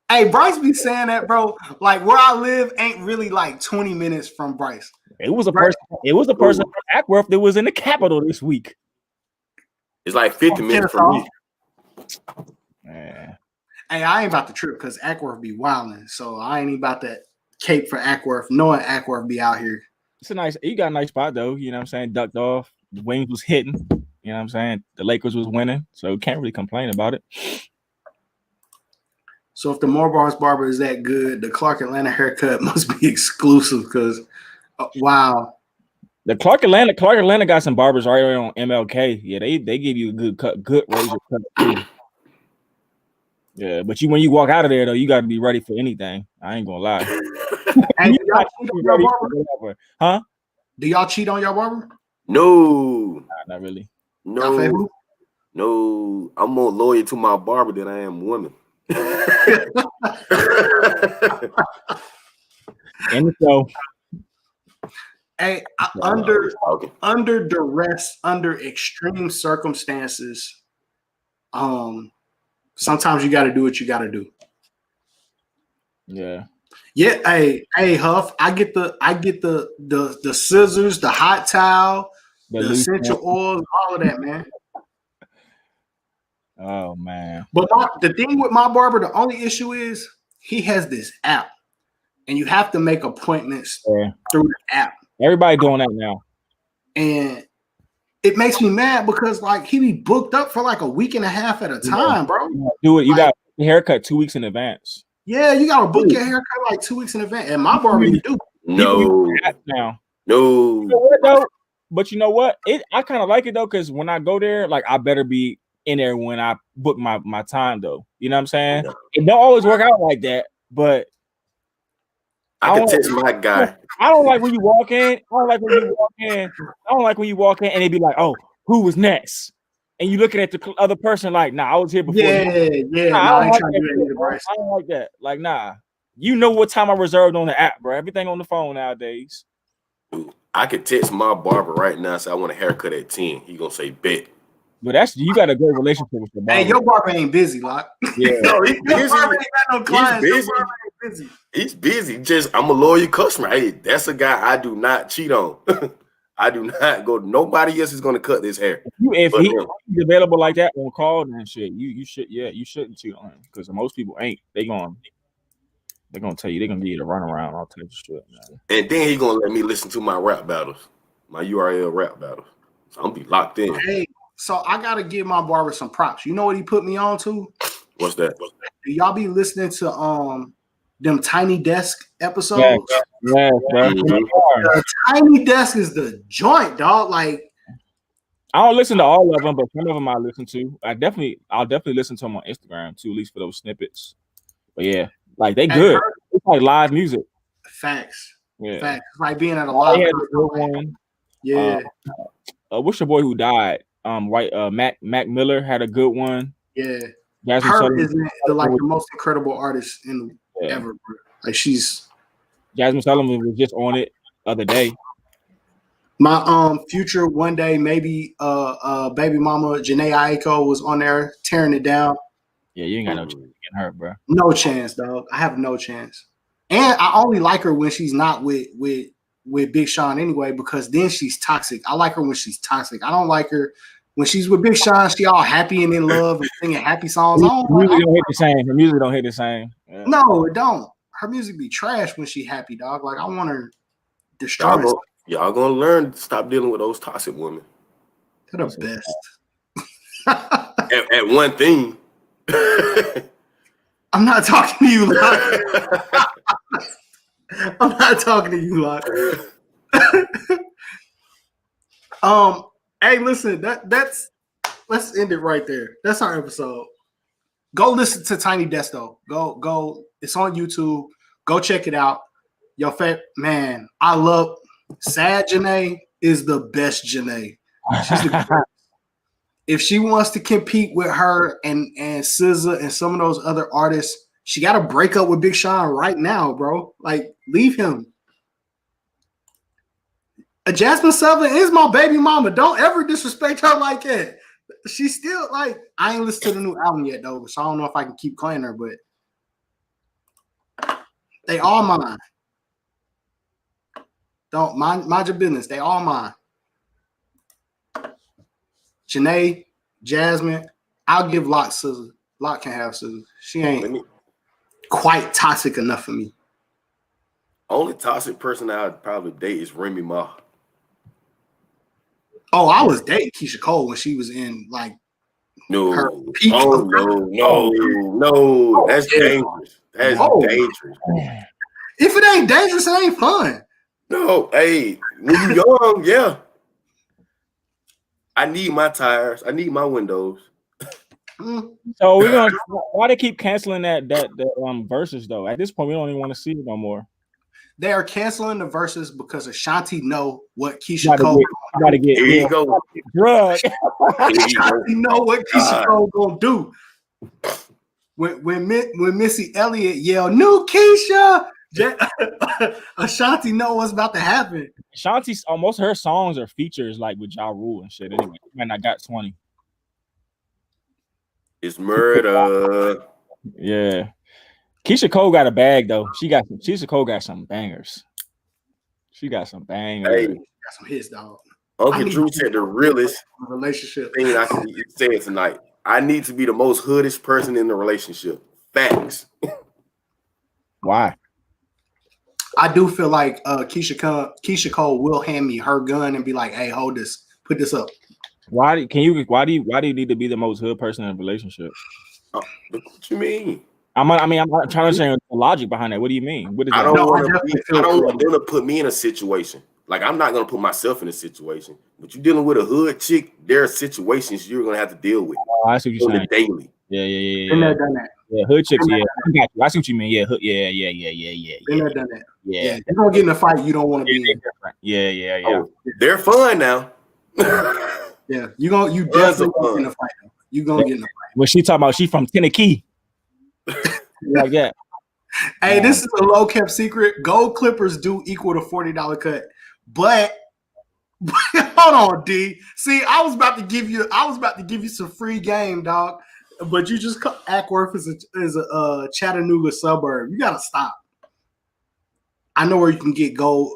Hey, Bryce be saying that, bro. Like where I live ain't really like 20 minutes from Bryce. It was a person. It was a person from Ackworth that was in the Capitol this week. It's like 50 minutes from me. Man. Hey, I ain't about to trip because Ackworth be wilding. So I ain't even about that cape for Ackworth, knowing Ackworth be out here. It's a nice. You got a nice spot though. You know what I'm saying? Ducked off. The wings was hitting. You know what I'm saying? The Lakers was winning, so can't really complain about it. So if the Morehouse barber is that good, the Clark Atlanta haircut must be exclusive because, wow. The Clark Atlanta got some barbers right on MLK. Yeah, they give you a good cut, good razor cut too. Yeah, but when you walk out of there though, you got to be ready for anything. I ain't gonna lie. And do y'all cheat on your barber? Huh? Do y'all cheat on your barber? No, not really. No, I'm more loyal to my barber than I am women. And so, hey, under duress, under extreme circumstances, sometimes you got to do what you got to do. Yeah. Yeah. Hey, Huff. I get the scissors, the hot towel, the essential oils, all of that, man. Oh man. But the thing with my barber, the only issue is he has this app, and you have to make appointments through the app. Everybody doing that now, and it makes me mad because like he be booked up for like a week and a half at a time, bro. Do it. You got a haircut 2 weeks in advance. Yeah, you gotta book your haircut like 2 weeks in advance, and my barber you do. No. Now. No. You know what, though? But you know what? I kind of like it though, because when I go there, like I better be in there when I book my time though. You know what I'm saying? It don't always work out like that, but I can text my guy. I don't like when you walk in. I don't like when you walk in and they be like, "Oh, who was next?" And you looking at the other person like, "Nah, I was here before." Yeah. I don't like that. Like, nah. You know what time I reserved on the app, bro. Everything on the phone nowadays. I could text my barber right now, say I want a haircut at 10. He gonna say bet. But you got a great relationship with your barber. Hey, your barber ain't busy, Lock. Yeah. No, he's busy. Your barber ain't got no clients. He's busy. He's busy. Just I'm a loyal customer. Hey, that's a guy I do not cheat on. I do not go. Nobody else is going to cut this hair. If But he's him. available like that on call, then shit, you shouldn't cheat on him because most people ain't. They're gonna tell you they're gonna give you the runaround, all types of shit, man. And then he gonna let me listen to my rap battles, my URL rap battles. So I'm gonna be locked in. Hey, so I gotta give my barber some props. You know what he put me on to? What's that? Do y'all be listening to them Tiny Desk episodes? Yeah, bro. The Tiny Desk is the joint, dog. Like, I don't listen to all of them, but some of them I listen to. I'll definitely listen to them on Instagram too, at least for those snippets. But yeah, like they good. It's like live music. Facts. Yeah, Facts. It's like being at a he live. had a good one. Yeah, What's your boy who died? Mac Miller had a good one. yeah. Jasmine Her Sullivan, is the most incredible artist ever, bro. Like Jasmine Sullivan was just on it the other day. my future one day, maybe baby mama Janae Aiko was on there tearing it down. Yeah, you ain't got no chance against her, bro. No chance, dog. I have no chance. And I only like her when she's not with Big Sean anyway, because then she's toxic. I like her when she's toxic. I don't like her when she's with Big Sean. She all happy and in love and singing happy songs. Music don't hit the same. Her music don't hit the same. Yeah. No, it don't. Her music be trash when she happy, dog. Like I want her destroyed. Y'all gonna learn to stop dealing with those toxic women. They're the best. At one thing. I'm not talking to you, Locke. I'm not talking to you, Locke. Hey, listen, let's end it right there. That's our episode. Go listen to Tiny Desk though. Go. It's on YouTube. Go check it out. Man, I love Sad Janae is the best Janae. She's the best. If she wants to compete with her and SZA and some of those other artists, she got to break up with Big Sean right now, bro. Like, leave him. Jasmine Sullivan is my baby mama. Don't ever disrespect her like that. She's still like, I ain't listened to the new album yet, though, so I don't know if I can keep playing her, but they all mine. Don't mind your business. They all mine. Janae, Jasmine, I'll give Locke SZA. Locke can have SZA. She ain't quite toxic enough for me. Only toxic person I'd probably date is Remy Ma. Oh, I was dating Keisha Cole when she was in like her No. peak. No. That's dangerous. That's dangerous. If it ain't dangerous, it ain't fun. No, hey, when you young, yeah. I need my tires. I need my windows. So we're gonna why they keep canceling that verses though? At this point, we don't even want to see it no more. They are canceling the verses because Ashanti know what Keisha Cole. Gotta get Here you go. drug. Ashanti know what Keisha Cole gonna do. When Missy Elliott yelled "New Keisha," Ashanti know what's about to happen. Ashanti's almost her songs are features like with Ja Rule and shit. Anyway, man, I got 20. It's murder. Yeah, Keisha Cole got a bag though. Keisha Cole got some bangers. She got some bangers. Hey, Got some hits, dog. Uncle Drew said the realest Relationship. thing I can say it tonight. I need to be the most hoodish person in the relationship. Facts. Why? I do feel like Keisha Cole will hand me her gun and be like, "Hey, hold this, put this up." Why do you need to be the most hood person in a relationship? What you mean? I'm trying to understand the logic behind that. What do you mean? What is I that? don't want them to put me in a situation. Like, I'm not gonna put myself in a situation. But you're dealing with a hood chick, there are situations you're gonna have to deal with I see what you're on the saying. daily. Yeah. Been there, done that. Yeah, hood chicks. Yeah, I got you. I see what you mean. Yeah, Been there, done that. Yeah. You're gonna get in a fight you don't want to be in. Yeah. Oh, they're fun now. Yeah, you definitely gonna get in a fight. You gonna get in a fight. When she talking about she from Tennessee, like that. Hey, this is a low kept secret. Gold clippers do equal to $40 cut, but hold on, D. See, I was about to give you some free game, dog. But you just Ackworth is a Chattanooga suburb. You gotta stop. I know where you can get gold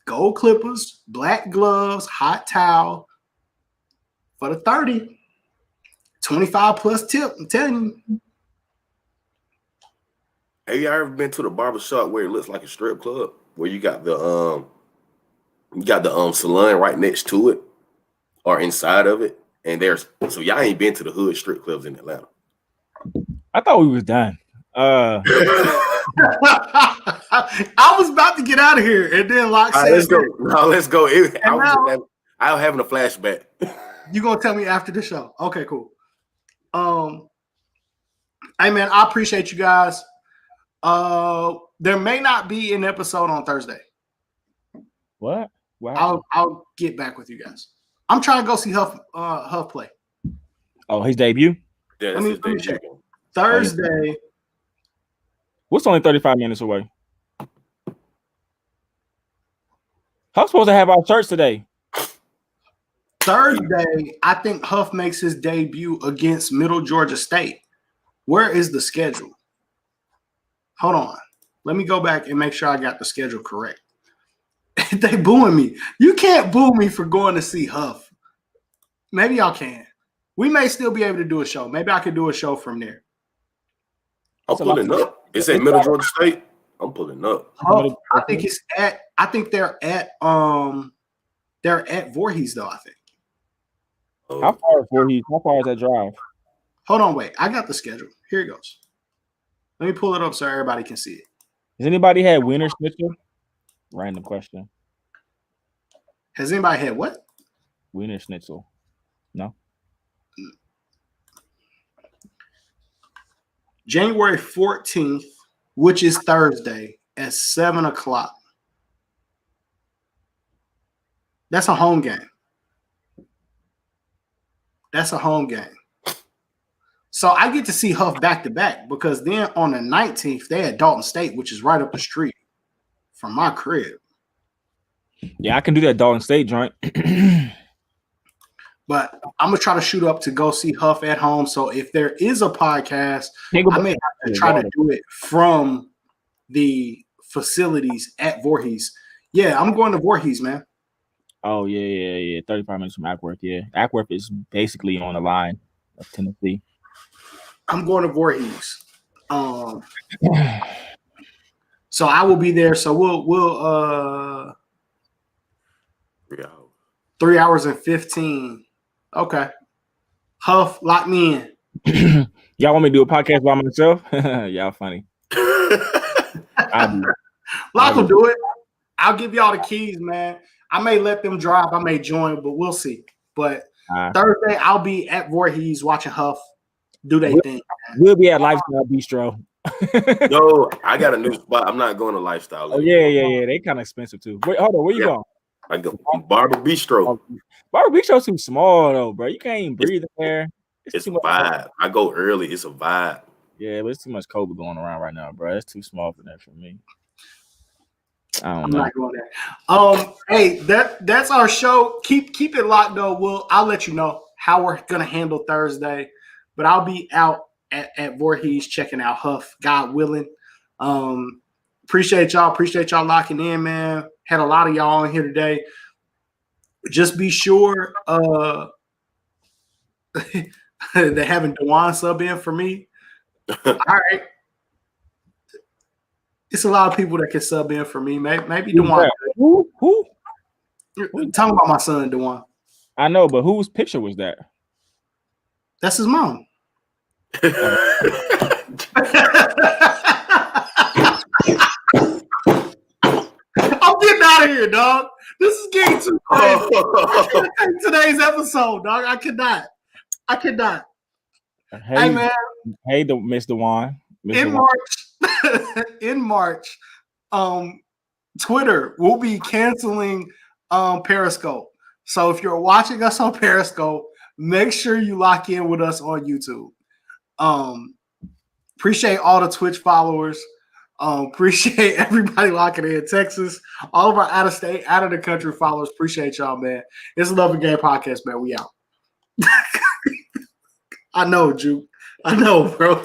gold clippers, black gloves, hot towel for the 30. 25 plus tip. I'm telling you. Have you ever been to the barbershop where it looks like a strip club, where you got the salon right next to it or inside of it? And so y'all ain't been to the hood strip clubs in Atlanta. I thought we was done. I was about to get out of here, and then Locke said, let's go. No, let's go. I was having a flashback. You gonna tell me after the show? Okay, cool. Hey man, I appreciate you guys. There may not be an episode on Thursday. What? Wow. I'll get back with you guys. I'm trying to go see Huff play. Oh, his debut? Yeah, Let me that's check. Thursday. What's only 35 minutes away? Huff's supposed to have our shirts today. Thursday, I think Huff makes his debut against Middle Georgia State. Where is the schedule? Hold on. Let me go back and make sure I got the schedule correct. They booing me. You can't boo me for going to see Huff. Maybe y'all can. We may still be able to do a show. Maybe I could do a show from there. I'm pulling up. It's at Middle Georgia State. I'm pulling up. Huff, I think they're at Voorhees though, I think. How far is Voorhees? How far is that drive? Hold on, wait. I got the schedule. Here it goes. Let me pull it up so everybody can see it. Has anybody had Wiener Schnitzel? Random question. Has anybody had what? Wiener Schnitzel. No. January 14th, which is Thursday, at 7 o'clock. That's a home game. That's a home game. So I get to see Huff back to back because then on the 19th, they had Dalton State, which is right up the street from my crib. Yeah, I can do that Dalton State joint. But I'm going to try to shoot up to go see Huff at home. So if there is a podcast, I may have to try to do it from the facilities at Voorhees. Yeah, I'm going to Voorhees, man. Oh, yeah. 35 minutes from Ackworth, yeah. Ackworth is basically on the line of Tennessee. I'm going to Voorhees. So I will be there. So we'll 3 hours and 15. Okay. Huff, lock me in. Y'all want me to do a podcast by myself? Y'all funny. Lock will do it. I'll give y'all the keys, man. I may let them drive. I may join, but we'll see. But Thursday, I'll be at Voorhees watching Huff do their thing. We'll be at Lifestyle Bistro. No, I got a new spot. I'm not going to Lifestyle. Oh, yeah. They kind of expensive, too. Wait, hold on. Where you going? I go Barber Bistro. Barber Bistro's too small, though, bro. You can't even breathe in there. It's a vibe. I go early. It's a vibe. Yeah, but it's too much COVID going around right now, bro. It's too small for that for me. I'm not going there. Hey, that's our show. Keep it locked though. I'll let you know how we're gonna handle Thursday, but I'll be out at Voorhees checking out Huff, God willing. Appreciate y'all locking in, man. Had a lot of y'all on here today. Just be sure they're having Dewan sub in for me. All right. It's a lot of people that can sub in for me. Maybe Dewan. Who? Talking about my son, Dewan. I know, but whose picture was that? That's his mom. I'm getting out of here, dog. This is getting too crazy. Today's episode, dog. I cannot. Hey man. Hey, Mr. Dewan. In March, Twitter will be canceling Periscope. So if you're watching us on Periscope, make sure you lock in with us on YouTube. Appreciate all the Twitch followers. Appreciate everybody locking in Texas. All of our out of state, out of the country followers. Appreciate y'all, man. It's a Love and Game podcast, man. We out. I know, Juke. I know, bro.